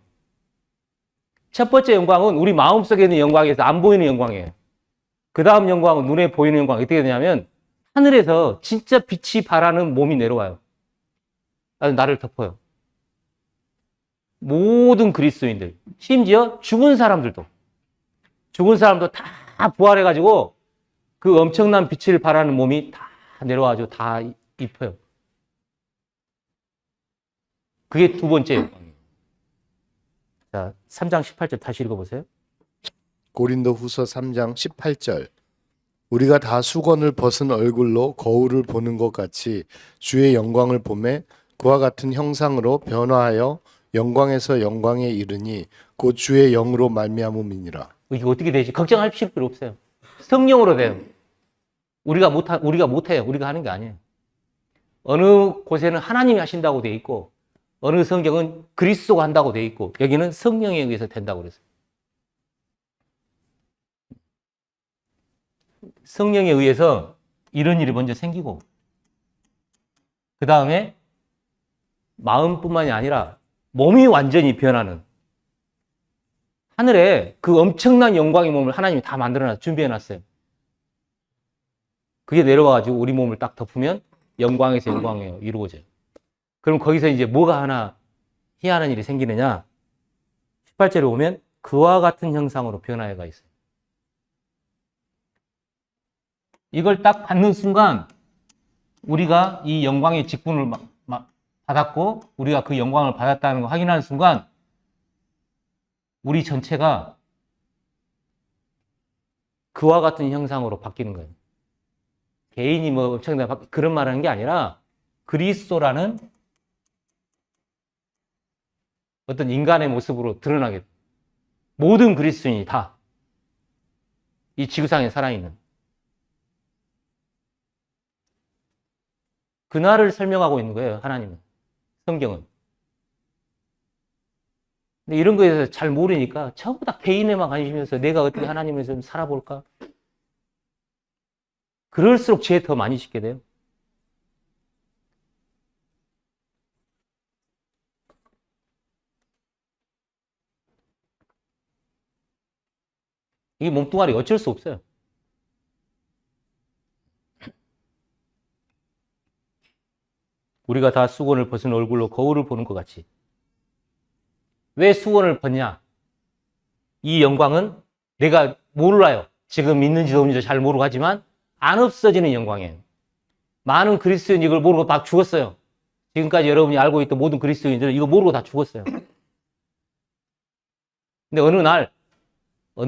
첫 번째 영광은 우리 마음속에 있는 영광에서 안 보이는 영광이에요. 그 다음 영광은 눈에 보이는 영광 어떻게 되냐면 하늘에서 진짜 빛이 발하는 몸이 내려와요. 나를 덮어요. 모든 그리스도인들, 심지어 죽은 사람도 다 부활해가지고 그 엄청난 빛을 발하는 몸이 다 내려와가지고 다 입혀요. 그게 두 번째 영광이에요. 자, 3장 18절 다시 읽어보세요. 고린도후서 3장 18절. 우리가 다 수건을 벗은 얼굴로 거울을 보는 것 같이 주의 영광을 보매 그와 같은 형상으로 변화하여 영광에서 영광에 이르니 곧 주의 영으로 말미암음이니라. 이게 어떻게 되지? 걱정할 필요 없어요. 성령으로 돼요. 우리가 못해요. 우리가 하는 게 아니에요. 어느 곳에는 하나님이 하신다고 돼 있고 어느 성경은 그리스도가 한다고 돼 있고 여기는 성령에 의해서 된다고 그랬어요. 성령에 의해서 이런 일이 먼저 생기고 그 다음에 마음뿐만이 아니라 몸이 완전히 변하는 하늘에 그 엄청난 영광의 몸을 하나님이 다 만들어놨어요. 준비해놨어요. 그게 내려와가지고 우리 몸을 딱 덮으면 영광에서 영광에 이루어져요. 그럼 거기서 이제 뭐가 하나 희한한 일이 생기느냐? 18절에 보면 그와 같은 형상으로 변화해가 있어요. 이걸 딱 받는 순간 우리가 이 영광의 직분을 받았고 우리가 그 영광을 받았다는 걸 확인하는 순간 우리 전체가 그와 같은 형상으로 바뀌는 거예요. 개인이 뭐 엄청나게 그런 말 하는 게 아니라 그리스도라는 어떤 인간의 모습으로 드러나게 돼요. 모든 그리스도인이 다 이 지구상에 살아있는 그날을 설명하고 있는 거예요. 하나님은. 성경은. 근데 이런 거에 대해서 잘 모르니까 전부 다 개인에만 관심이어서 내가 어떻게 하나님을 좀 살아볼까? 그럴수록 죄 더 많이 짓게 돼요. 이게 몸뚱아리 어쩔 수 없어요. 우리가 다 수건을 벗은 얼굴로 거울을 보는 것 같이. 왜 수건을 벗냐? 이 영광은 내가 몰라요. 지금 있는지도 없는지도 잘 모르고 하지만 안 없어지는 영광이에요. 많은 그리스도인이 이걸 모르고 다 죽었어요. 지금까지 여러분이 알고 있던 모든 그리스도인들은 이거 모르고 다 죽었어요. 근데 어느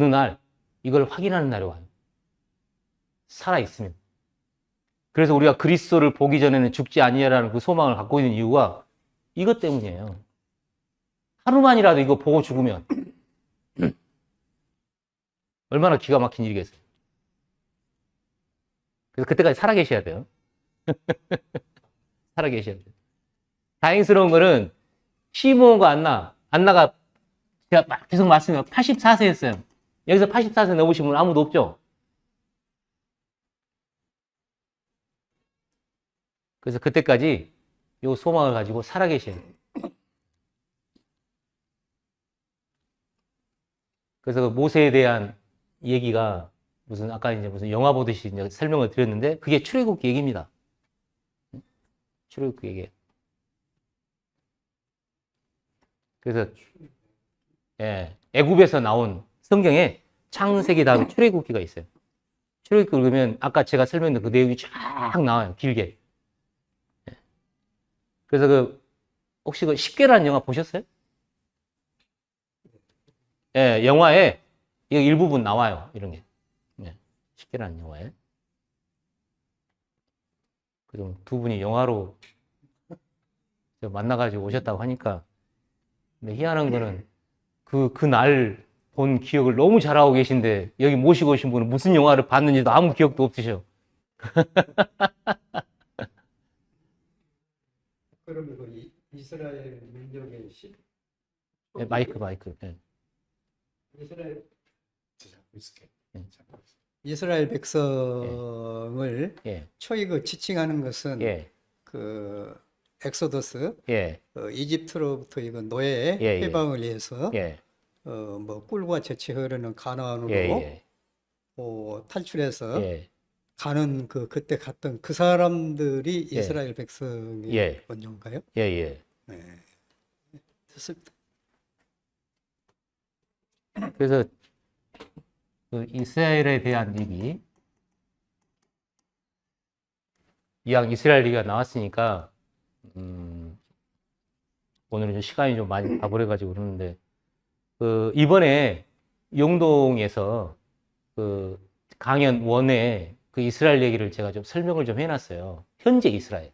날 이걸 확인하는 날이 와요. 살아있으면. 그래서 우리가 그리스도를 보기 전에는 죽지 아니하라는 그 소망을 갖고 있는 이유가 이것 때문이에요. 하루만이라도 이거 보고 죽으면 얼마나 기가 막힌 일이겠어요. 그래서 그때까지 살아계셔야 돼요. 살아계셔야 돼요. 다행스러운 거는 시모가 안나가 제가 막 계속 말씀해요. 84세였어요. 여기서 84세 넘으신 분 아무도 없죠? 그래서 그때까지 이 소망을 가지고 살아계셔야 돼요. 그래서 모세에 대한 얘기가 무슨 아까 이제 무슨 영화 보듯이 이제 설명을 드렸는데 그게 출애굽기 얘기입니다. 출애굽기 얘기예요. 그래서 애굽에서 나온 성경에 창세기 다음에 출애굽기가 있어요. 출애굽기 읽으면 아까 제가 설명드린 그 내용이 쫙 나와요. 길게. 그래서 혹시 그 10개라는 영화 보셨어요? 예, 영화에 이거 일부분 나와요. 이런 게. 10개라는 영화에. 그래서 두 분이 영화로 만나가지고 오셨다고 하니까. 근데 희한한 거는 그날 본 기억을 너무 잘하고 계신데 여기 모시고 오신 분은 무슨 영화를 봤는지도 아무 기억도 없으셔. 그러면 그 이스라엘 민족의 네, 마이크. 네. 이스라엘 백성을 예. 초이고 지칭하는 것은 예. 그 엑소더스 예. 이집트로부터 이거 노예 예. 해방을 위해서 예. 뭐 꿀과 젖이 흐르는 가나안으로 예. 탈출해서 예, 가는 그때 갔던 그 사람들이 예. 이스라엘 백성의 예. 원조인가요? 예, 예. 네. 좋습니다. 그래서 그 이스라엘에 대한 얘기, 이왕 이스라엘 얘기가 나왔으니까 오늘은 좀 시간이 좀 많이 가버려가지고 그러는데 그 이번에 용동에서 그 강연 원에 그 이스라엘 얘기를 제가 좀 설명을 좀 해놨어요. 현재 이스라엘.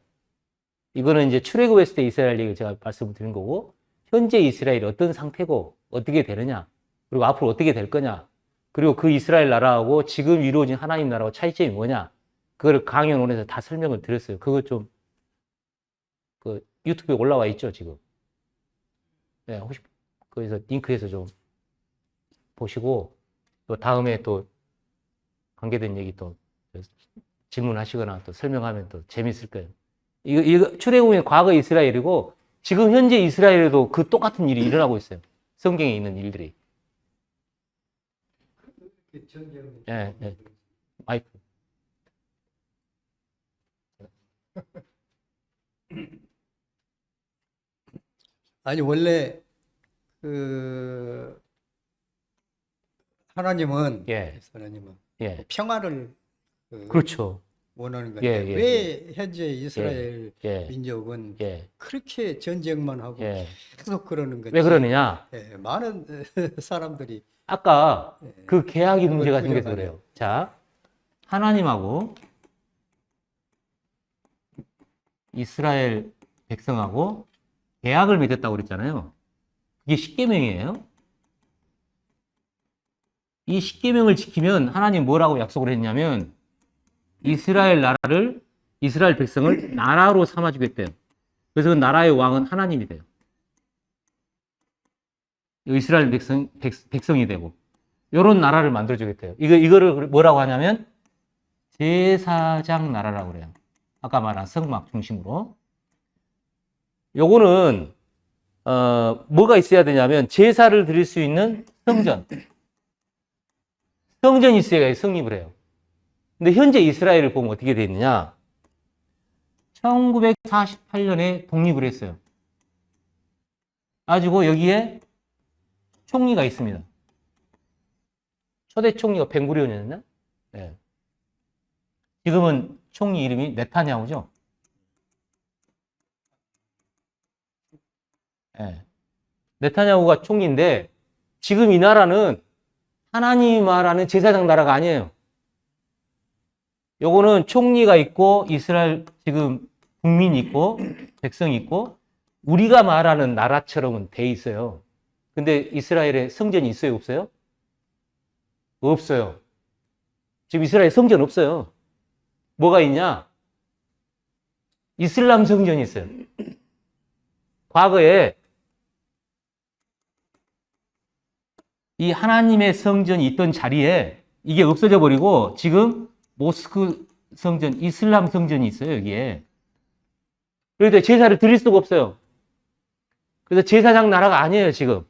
이거는 이제 출애굽했을 때 이스라엘 얘기를 제가 말씀을 드린 거고, 현재 이스라엘이 어떤 상태고 어떻게 되느냐, 그리고 앞으로 어떻게 될 거냐, 그리고 그 이스라엘 나라하고 지금 이루어진 하나님 나라하고 차이점이 뭐냐, 그거를 강연원에서 다 설명을 드렸어요. 그거 좀 그 유튜브에 올라와 있죠 지금. 네, 혹시 거기서 링크해서 좀 보시고 또 다음에 또 관계된 얘기 또 질문하시거나 또 설명하면 또 재밌을 거예요. 이거 출애굽의 과거 이스라엘이고 지금 현재 이스라엘에도 그 똑같은 일이 일어나고 있어요. 성경에 있는 일들이. 예, 예. 마이크. 아니 원래 그 하나님은 예, 하나님은 예. 평화를 그렇죠. 원하는 예, 건데 예, 왜 현재 이스라엘 예, 민족은 예, 그렇게 전쟁만 하고 예. 계속 그러는 건지 왜 그러느냐? 예, 많은 사람들이 아까 예, 그 계약이 그걸 문제가 생겨서 부정하네. 그래요. 자, 하나님하고 이스라엘 백성하고 계약을 맺었다고 그랬잖아요. 그게 십계명이에요. 이 십계명을 지키면 하나님 뭐라고 약속을 했냐면 이스라엘 나라를, 이스라엘 백성을 나라로 삼아주겠대요. 그래서 그 나라의 왕은 하나님이 돼요. 이스라엘 백성이 되고 이런 나라를 만들어주겠대요. 이거를 뭐라고 하냐면 제사장 나라라고 그래요. 아까 말한 성막 중심으로. 요거는 뭐가 있어야 되냐면 제사를 드릴 수 있는 성전이 있어야 성립을 해요. 근데 현재 이스라엘을 보면 어떻게 되어 있느냐? 1948년에 독립을 했어요. 가지고 여기에 총리가 있습니다. 초대 총리가 벤구리온이었나? 네. 지금은 총리 이름이 네타냐후죠. 네. 네타냐후가 총리인데 지금 이 나라는 하나님이 말하는 제사장 나라가 아니에요. 요거는 총리가 있고 이스라엘 지금 국민이 있고 백성이 있고 우리가 말하는 나라처럼은 돼 있어요. 근데 이스라엘에 성전이 있어요, 없어요? 없어요. 지금 이스라엘 성전 없어요. 뭐가 있냐? 이슬람 성전이 있어요. 과거에 이 하나님의 성전이 있던 자리에 이게 없어져 버리고 지금 모스크 성전, 이슬람 성전이 있어요, 여기에. 그런데 제사를 드릴 수가 없어요. 그래서 제사장 나라가 아니에요, 지금.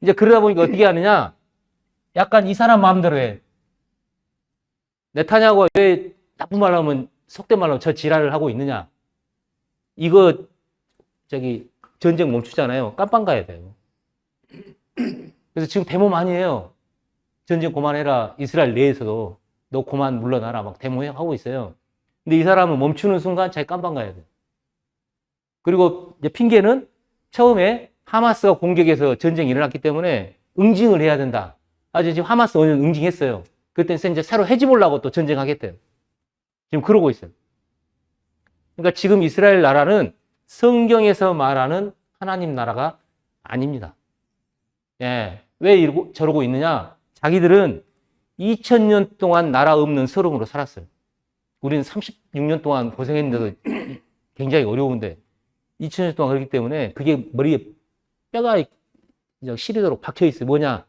이제 그러다 보니까 어떻게 하느냐? 약간 이 사람 마음대로 해. 네타냐후가 왜 나쁜 말 하면, 속된 말로 저 지랄을 하고 있느냐? 이거, 전쟁 멈추잖아요. 깜빵 가야 돼요. 그래서 지금 데모 많이 해요. 전쟁 그만해라. 이스라엘 내에서도 너 그만 물러나라. 막 데모하고 있어요. 근데 이 사람은 멈추는 순간 자기 깜빵 가야 돼. 그리고 이제 핑계는 처음에 하마스가 공격해서 전쟁이 일어났기 때문에 응징을 해야 된다. 아주 지금 하마스 오늘 응징했어요. 그때 이제 새로 헤즈볼라고 또 전쟁하겠대요. 지금 그러고 있어요. 그러니까 지금 이스라엘 나라는 성경에서 말하는 하나님 나라가 아닙니다. 예. 왜 저러고 있느냐? 자기들은 2000년 동안 나라 없는 서름으로 살았어요. 우리는 36년 동안 고생했는데도 굉장히 어려운데 2000년 동안 그렇기 때문에 그게 머리에 뼈가 시리도록 박혀 있어요. 뭐냐?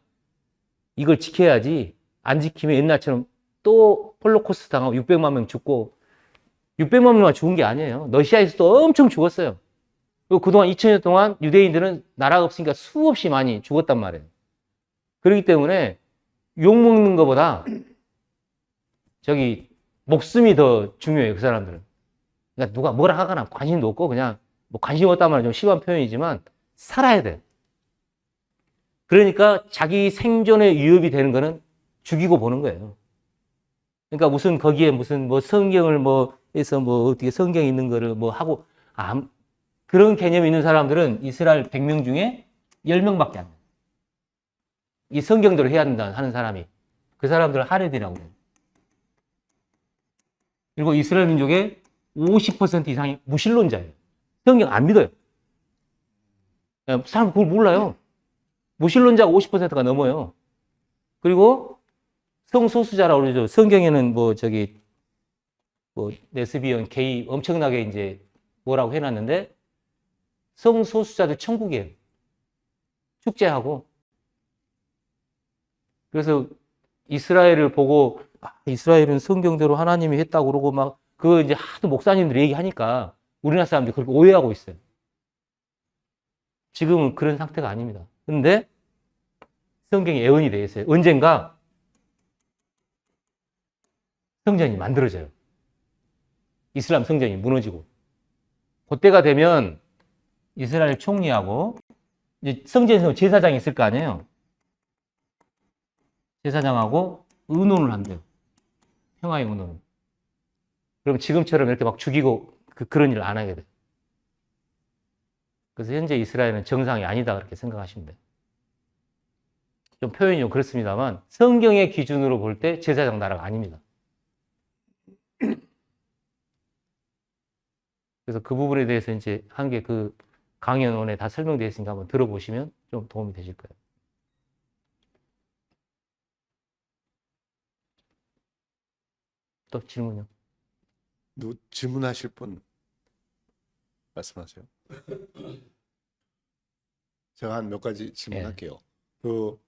이걸 지켜야지. 안 지키면 옛날처럼 또 홀로코스트 당하고 600만 명 죽고 600만 명만 죽은 게 아니에요. 러시아에서도 엄청 죽었어요. 그리고 그동안 2000년 동안 유대인들은 나라가 없으니까 수없이 많이 죽었단 말이에요. 그렇기 때문에 욕 먹는 것보다 저기 목숨이 더 중요해요, 그 사람들은. 그러니까 누가 뭐라 하거나 관심도 없고 그냥 뭐 관심 없단 말은 좀 심한 표현이지만 살아야 돼. 그러니까 자기 생존에 위협이 되는 거는 죽이고 보는 거예요. 그러니까 무슨 거기에 무슨 뭐 성경을 뭐 해서 뭐 어떻게 성경에 있는 거를 뭐 하고 그런 개념이 있는 사람들은 이스라엘 100명 중에 10명밖에 안 돼요. 이 성경대로 해야 된다 하는 사람이. 그 사람들을 하레디라고 해요. 그리고 이스라엘 민족의 50% 이상이 무신론자예요. 성경 안 믿어요. 사람 그걸 몰라요. 무신론자가 50%가 넘어요. 그리고 성소수자라고 그러죠. 성경에는 뭐 저기 뭐 레스비언, 게이 엄청나게 이제 뭐라고 해놨는데 성소수자들 천국이에요. 축제하고. 그래서 이스라엘을 보고 이스라엘은 성경대로 하나님이 했다고 그러고 막 그거 이제 하도 목사님들이 얘기하니까 우리나라 사람들이 그렇게 오해하고 있어요. 지금은 그런 상태가 아닙니다. 근데 성경이 예언이 되어 있어요. 언젠가 성전이 만들어져요. 이슬람 성전이 무너지고. 그때가 되면 이스라엘 총리하고 이제 성전에서 제사장이 있을 거 아니에요. 제사장하고 의논을 한대요. 평화의 의논을. 그럼 지금처럼 이렇게 막 죽이고 그런 일을 안 하게 돼요. 그래서 현재 이스라엘은 정상이 아니다 그렇게 생각하시면 돼요. 좀 표현이 좀 그렇습니다만 성경의 기준으로 볼 때 제사장 나라가 아닙니다. 그래서 그 부분에 대해서 이제 한 게 그 강연원에 다 설명되어 있으니까 한번 들어보시면 좀 도움이 되실 거예요. 또 질문요? 질문하실 분 말씀하세요. 제가 한 몇 가지 질문할게요. 그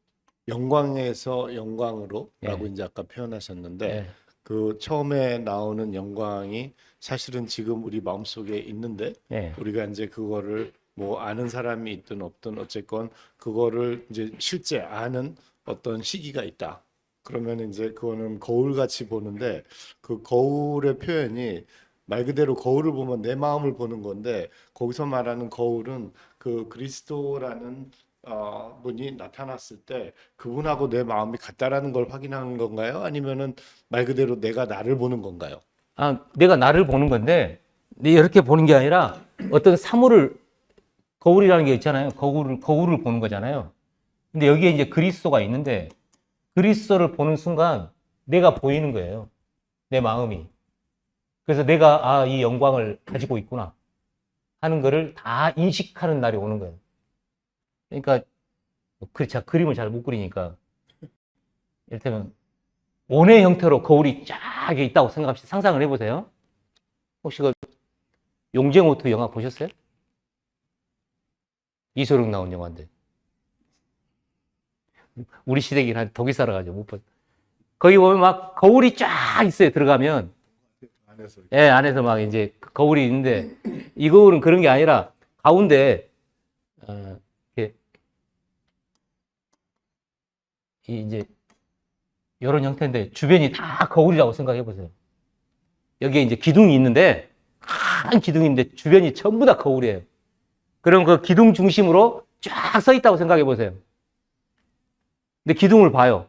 영광에서 영광으로라고 이제 아까 표현하셨는데 그 처음에 나오는 영광이 사실은 지금 우리 마음속에 있는데 우리가 이제 그거를 뭐 아는 사람이 있든 없든 어쨌건 그거를 이제 실제 아는 어떤 시기가 있다. 그러면 이제 그거는 거울같이 보는데 그 거울의 표현이 말 그대로 거울을 보면 내 마음을 보는 건데 거기서 말하는 거울은 그 그리스도라는 분이 나타났을 때 그분하고 내 마음이 같다라는 걸 확인하는 건가요? 아니면은 말 그대로 내가 나를 보는 건가요? 내가 나를 보는 건데 이렇게 보는 게 아니라 어떤 사물을 거울이라는 게 있잖아요. 거울을 보는 거잖아요. 근데 여기에 이제 그리스도가 있는데 그리스도를 보는 순간 내가 보이는 거예요. 내 마음이. 그래서 내가 이 영광을 가지고 있구나 하는 거를 다 인식하는 날이 오는 거예요. 그러니까 제가 그림을 잘 못 그리니까 이를테면 원의 형태로 거울이 쫙 있다고 생각합시다. 상상을 해보세요. 혹시 그 용쟁호투 영화 보셨어요? 이소룡 나온 영화인데 우리 시대긴 한데 독일 살아가지고 못 봤. 거기 보면 막 거울이 쫙 있어요. 들어가면 안에서 막 이제 거울이 있는데 이 거울은 그런 게 아니라 가운데 이렇게 이제 이런 형태인데 주변이 다 거울이라고 생각해 보세요. 여기에 이제 기둥이 있는데 큰 기둥인데 주변이 전부 다 거울이에요. 그럼 그 기둥 중심으로 쫙 서 있다고 생각해 보세요. 근데 기둥을 봐요.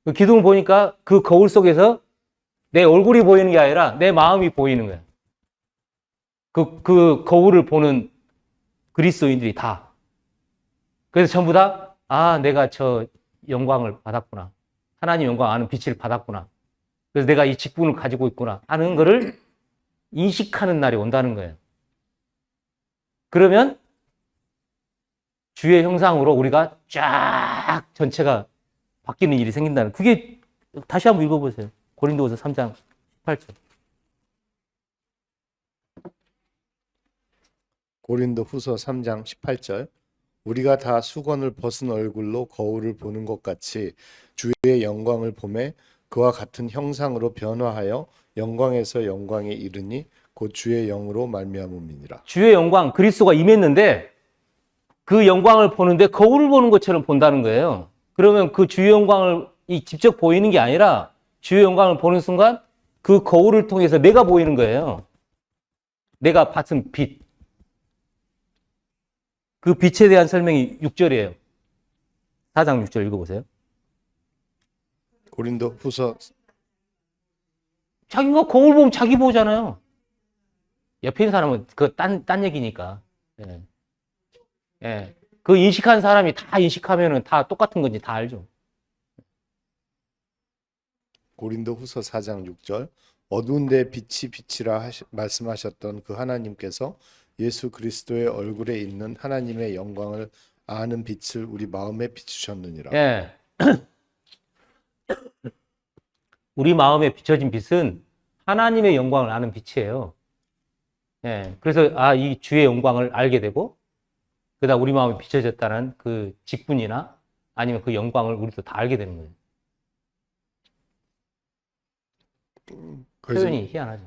그 기둥을 보니까 그 거울 속에서 내 얼굴이 보이는 게 아니라 내 마음이 보이는 거예요. 그 거울을 보는 그리스도인들이 다. 그래서 전부 다, 내가 저 영광을 받았구나. 하나님 영광 아는 빛을 받았구나. 그래서 내가 이 직분을 가지고 있구나 하는 거를 인식하는 날이 온다는 거예요. 그러면 주의 형상으로 우리가 쫙 전체가 바뀌는 일이 생긴다는, 그게 다시 한번 읽어보세요. 고린도후서 3장 18절. 고린도후서 3장 18절. 우리가 다 수건을 벗은 얼굴로 거울을 보는 것 같이 주의 영광을 보매 그와 같은 형상으로 변화하여 영광에서 영광에 이르니 곧 주의 영으로 말미암음이니라. 주의 영광, 그리스도가 임했는데 그 영광을 보는데 거울을 보는 것처럼 본다는 거예요. 그러면 그 주의 영광을 이 직접 보이는 게 아니라 주의 영광을 보는 순간 그 거울을 통해서 내가 보이는 거예요. 내가 받은 빛. 그 빛에 대한 설명이 6절이에요. 4장 6절 읽어보세요. 고린도후서 자기가 거울 보면 자기 보잖아요. 옆에 있는 사람은 그 딴 얘기니까. 예. 예. 그 인식한 사람이 다 인식하면은 다 똑같은 건지 다 알죠. 고린도후서 4장 6절 어두운 데 빛이 빛이라 말씀하셨던 그 하나님께서 예수 그리스도의 얼굴에 있는 하나님의 영광을 아는 빛을 우리 마음에 비추셨느니라. 예. 우리 마음에 비춰진 빛은 하나님의 영광을 아는 빛이에요. 예. 그래서 이 주의 영광을 알게 되고 그다음 우리 마음에 비춰졌다는 그 직분이나 아니면 그 영광을 우리도 다 알게 되는 거예요. 표현이 희한하죠.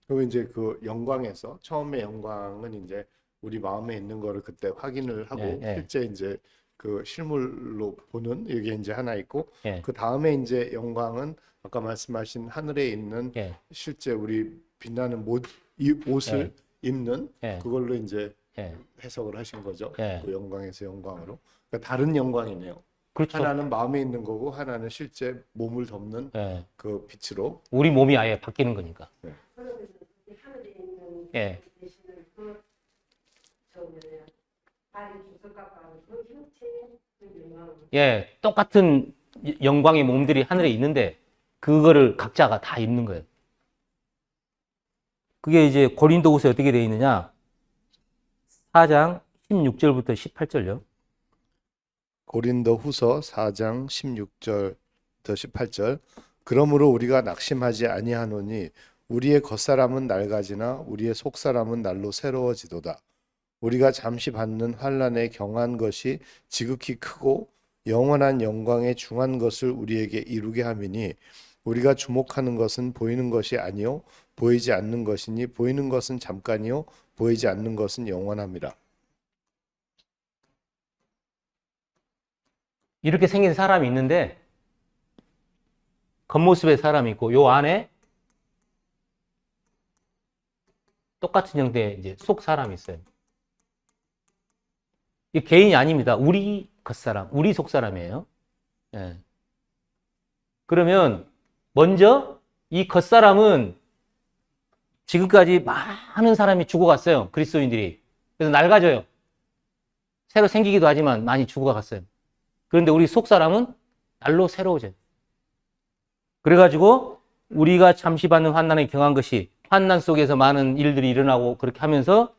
그럼 이제 그 영광에서 처음에 영광은 이제 우리 마음에 있는 거를 그때 확인을 하고 예, 예. 실제 이제 그 실물로 보는 이게 이제 하나 있고 예. 그 다음에 이제 영광은 아까 말씀하신 하늘에 있는 예. 실제 우리 빛나는 이 옷을 입는 예. 그걸로 이제 예. 해석을 하신 거죠. 예. 그 영광에서 영광으로. 그러니까 다른 영광이네요. 그렇죠. 하나는 마음에 있는 거고 하나는 실제 몸을 덮는 예. 그 빛으로. 우리 몸이 아예 바뀌는 거니까. 네. 예. 예, 똑같은 영광의 몸들이 하늘에 있는데 그거를 각자가 다 입는 거예요. 그게 이제 고린도후서에 어떻게 되어 있느냐? 4장 16절부터 18절요. 고린도후서 4장 16절부터 18절. 그러므로 우리가 낙심하지 아니하노니 우리의 겉사람은 낡아지나 우리의 속사람은 날로 새로워지도다. 우리가 잠시 받는 환난에 경한 것이 지극히 크고 영원한 영광에 중한 것을 우리에게 이루게 함이니 우리가 주목하는 것은 보이는 것이 아니요 보이지 않는 것이니 보이는 것은 잠깐이요 보이지 않는 것은 영원함이라. 이렇게 생긴 사람이 있는데 겉모습의 사람이 있고 요 안에 똑같은 형태의 이제 속 사람이 있어요. 이 개인이 아닙니다. 우리 겉사람, 우리 속 사람이에요. 예. 그러면 먼저 이 겉사람은 지금까지 많은 사람이 죽어갔어요. 그리스도인들이. 그래서 낡아져요. 새로 생기기도 하지만 많이 죽어갔어요. 그런데 우리 속 사람은 날로 새로워져요. 그래가지고 우리가 잠시 받는 환난에 경한 것이 환난 속에서 많은 일들이 일어나고 그렇게 하면서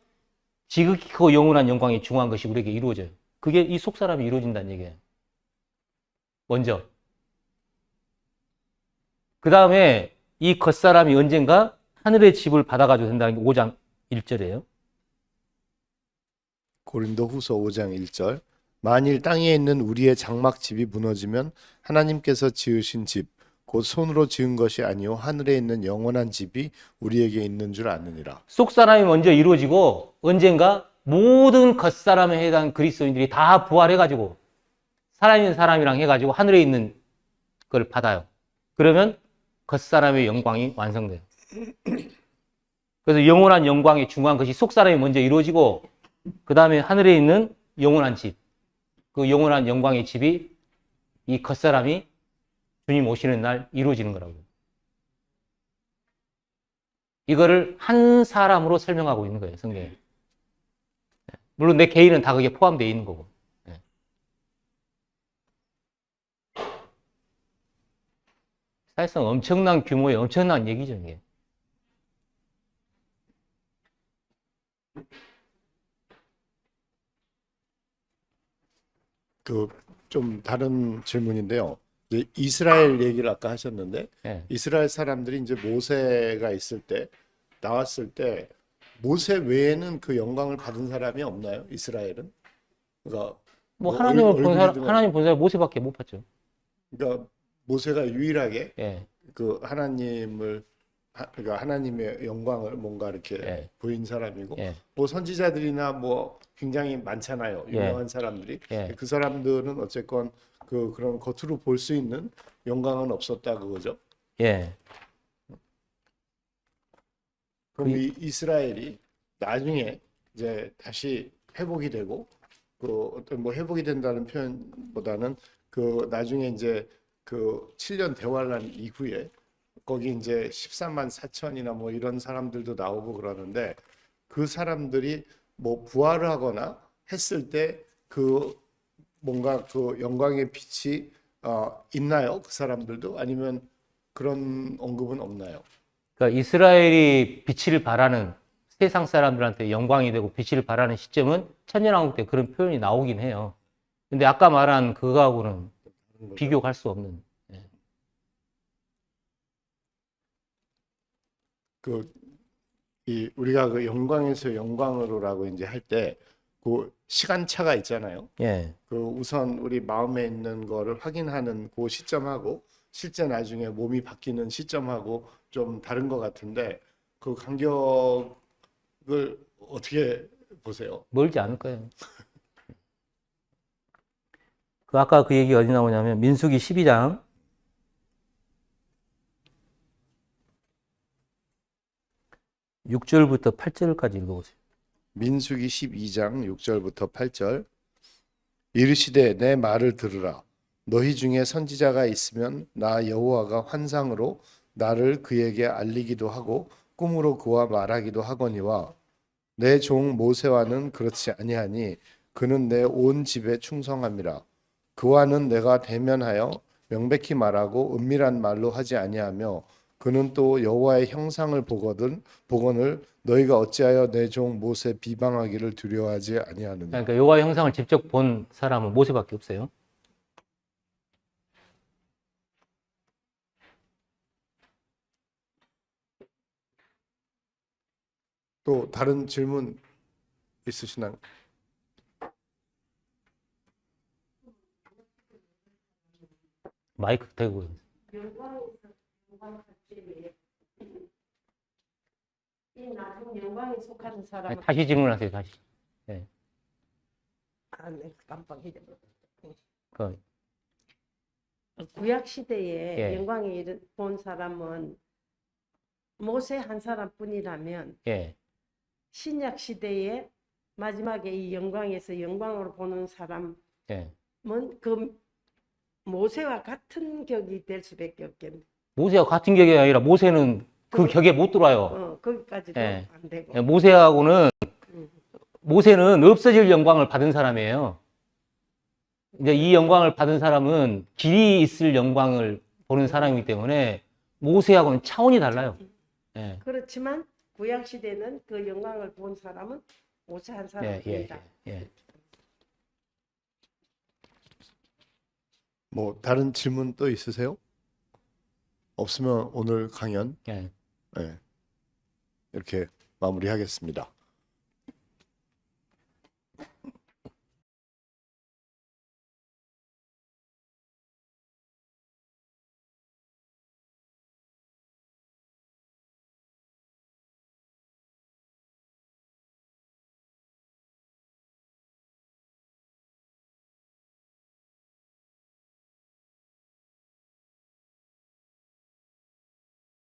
지극히 크고 영원한 영광이 중한 것이 우리에게 이루어져요. 그게 이 속 사람이 이루어진다는 얘기예요. 먼저. 그 다음에 이 겉사람이 언젠가 하늘의 집을 받아가지고 된다는 게 5장 1절이에요. 고린도후서 5장 1절. 만일 땅에 있는 우리의 장막집이 무너지면 하나님께서 지으신 집 곧 손으로 지은 것이 아니요 하늘에 있는 영원한 집이 우리에게 있는 줄 아느니라. 속 사람이 먼저 이루어지고 언젠가 모든 겉사람에 해당한 그리스도인들이 다 부활해가지고 살아있는 사람이랑 해가지고 하늘에 있는 걸 받아요. 그러면 겉사람의 영광이 완성돼요. 그래서 영원한 영광에 중요한 것이 속 사람이 먼저 이루어지고 그 다음에 하늘에 있는 영원한 집, 그 영원한 영광의 집이 이 겉사람이 주님 오시는 날 이루어지는 거라고요. 이거를 한 사람으로 설명하고 있는 거예요, 성경에. 물론 내 개인은 다 그게 포함되어 있는 거고. 사실상 엄청난 규모의 엄청난 얘기죠, 이게. 그 좀 다른 질문인데요. 이제 이스라엘 얘기를 아까 하셨는데 예. 이스라엘 사람들이 이제 모세가 있을 때 나왔을 때 모세 외에는 그 영광을 받은 사람이 없나요? 이스라엘은? 그러니까 뭐 얼굴이든 하나님 본 사람 모세밖에 못 봤죠. 그러니까 모세가 유일하게 예. 그 하나님을 그러니까 하나님의 영광을 뭔가 이렇게 예. 보인 사람이고 예. 뭐 선지자들이나 뭐 굉장히 많잖아요. 유명한 예. 사람들이. 예. 그 사람들은 어쨌건 그런 겉으로 볼 수 있는 영광은 없었다 그거죠. 예. 그럼 이 이스라엘이 나중에 이제 다시 회복이 되고 그 어떤 뭐 회복이 된다는 표현보다는 그 나중에 이제 그 7년 대환란 이후에 거기 이제 13만 4천이나 뭐 이런 사람들도 나오고 그러는데 그 사람들이 뭐 부활을 하거나 했을 때 그 뭔가 그 영광의 빛이 있나요? 그 사람들도 아니면 그런 언급은 없나요? 그러니까 이스라엘이 빛을 발하는 세상 사람들한테 영광이 되고 빛을 발하는 시점은 천년왕국 때 그런 표현이 나오긴 해요. 근데 아까 말한 그거하고는 비교할 수 없는. 예. 그 이 우리가 그 영광에서 영광으로라고 이제 할 때 그 시간차가 있잖아요. 예. 그 우선 우리 마음에 있는 거를 확인하는 그 시점하고 실제 나중에 몸이 바뀌는 시점하고 좀 다른 것 같은데 그 간격을 어떻게 보세요? 멀지 않을 거예요. 그 아까 그 얘기 어디 나오냐면 민수기 12장 6절부터 8절까지 읽어보세요. 민수기 12장 6절부터 8절 이르시되 내 말을 들으라 너희 중에 선지자가 있으면 나 여호와가 환상으로 나를 그에게 알리기도 하고 꿈으로 그와 말하기도 하거니와 내 종 모세와는 그렇지 아니하니 그는 내 온 집에 충성함이라 그와는 내가 대면하여 명백히 말하고 은밀한 말로 하지 아니하며 그는 또 여호와의 형상을 보거늘 너희가 어찌하여 내 종 모세 비방하기를 두려워하지 아니하느냐. 그러니까 여호와 형상을 직접 본 사람은 모세밖에 없어요. 또 다른 질문 있으시나요? 마이크 대고. 이 나중 영광에 속하는 사람은 다시 질문하세요. 다시. 네, 깜빡 잊어버렸어. 그, 구약 시대에 예. 영광에 본 사람은 모세 한 사람뿐이라면 예. 신약 시대에 마지막에 이 영광에서 영광으로 보는 사람은 예. 그 모세와 같은 격이 될 수밖에 없겠네. 모세와 같은 격이 아니라 모세는 그 격에 못 들어와요. 거기까지도 예. 안 되고. 예, 모세는 없어질 영광을 받은 사람이에요. 이제 이 영광을 받은 사람은 길이 있을 영광을 보는 사람이기 때문에 모세하고는 차원이 달라요. 예. 그렇지만 구약 시대는 그 영광을 본 사람은 모세 한 예, 예, 사람뿐이다. 예. 뭐 다른 질문 또 있으세요? 없으면 오늘 강연 예. 이렇게 마무리하겠습니다.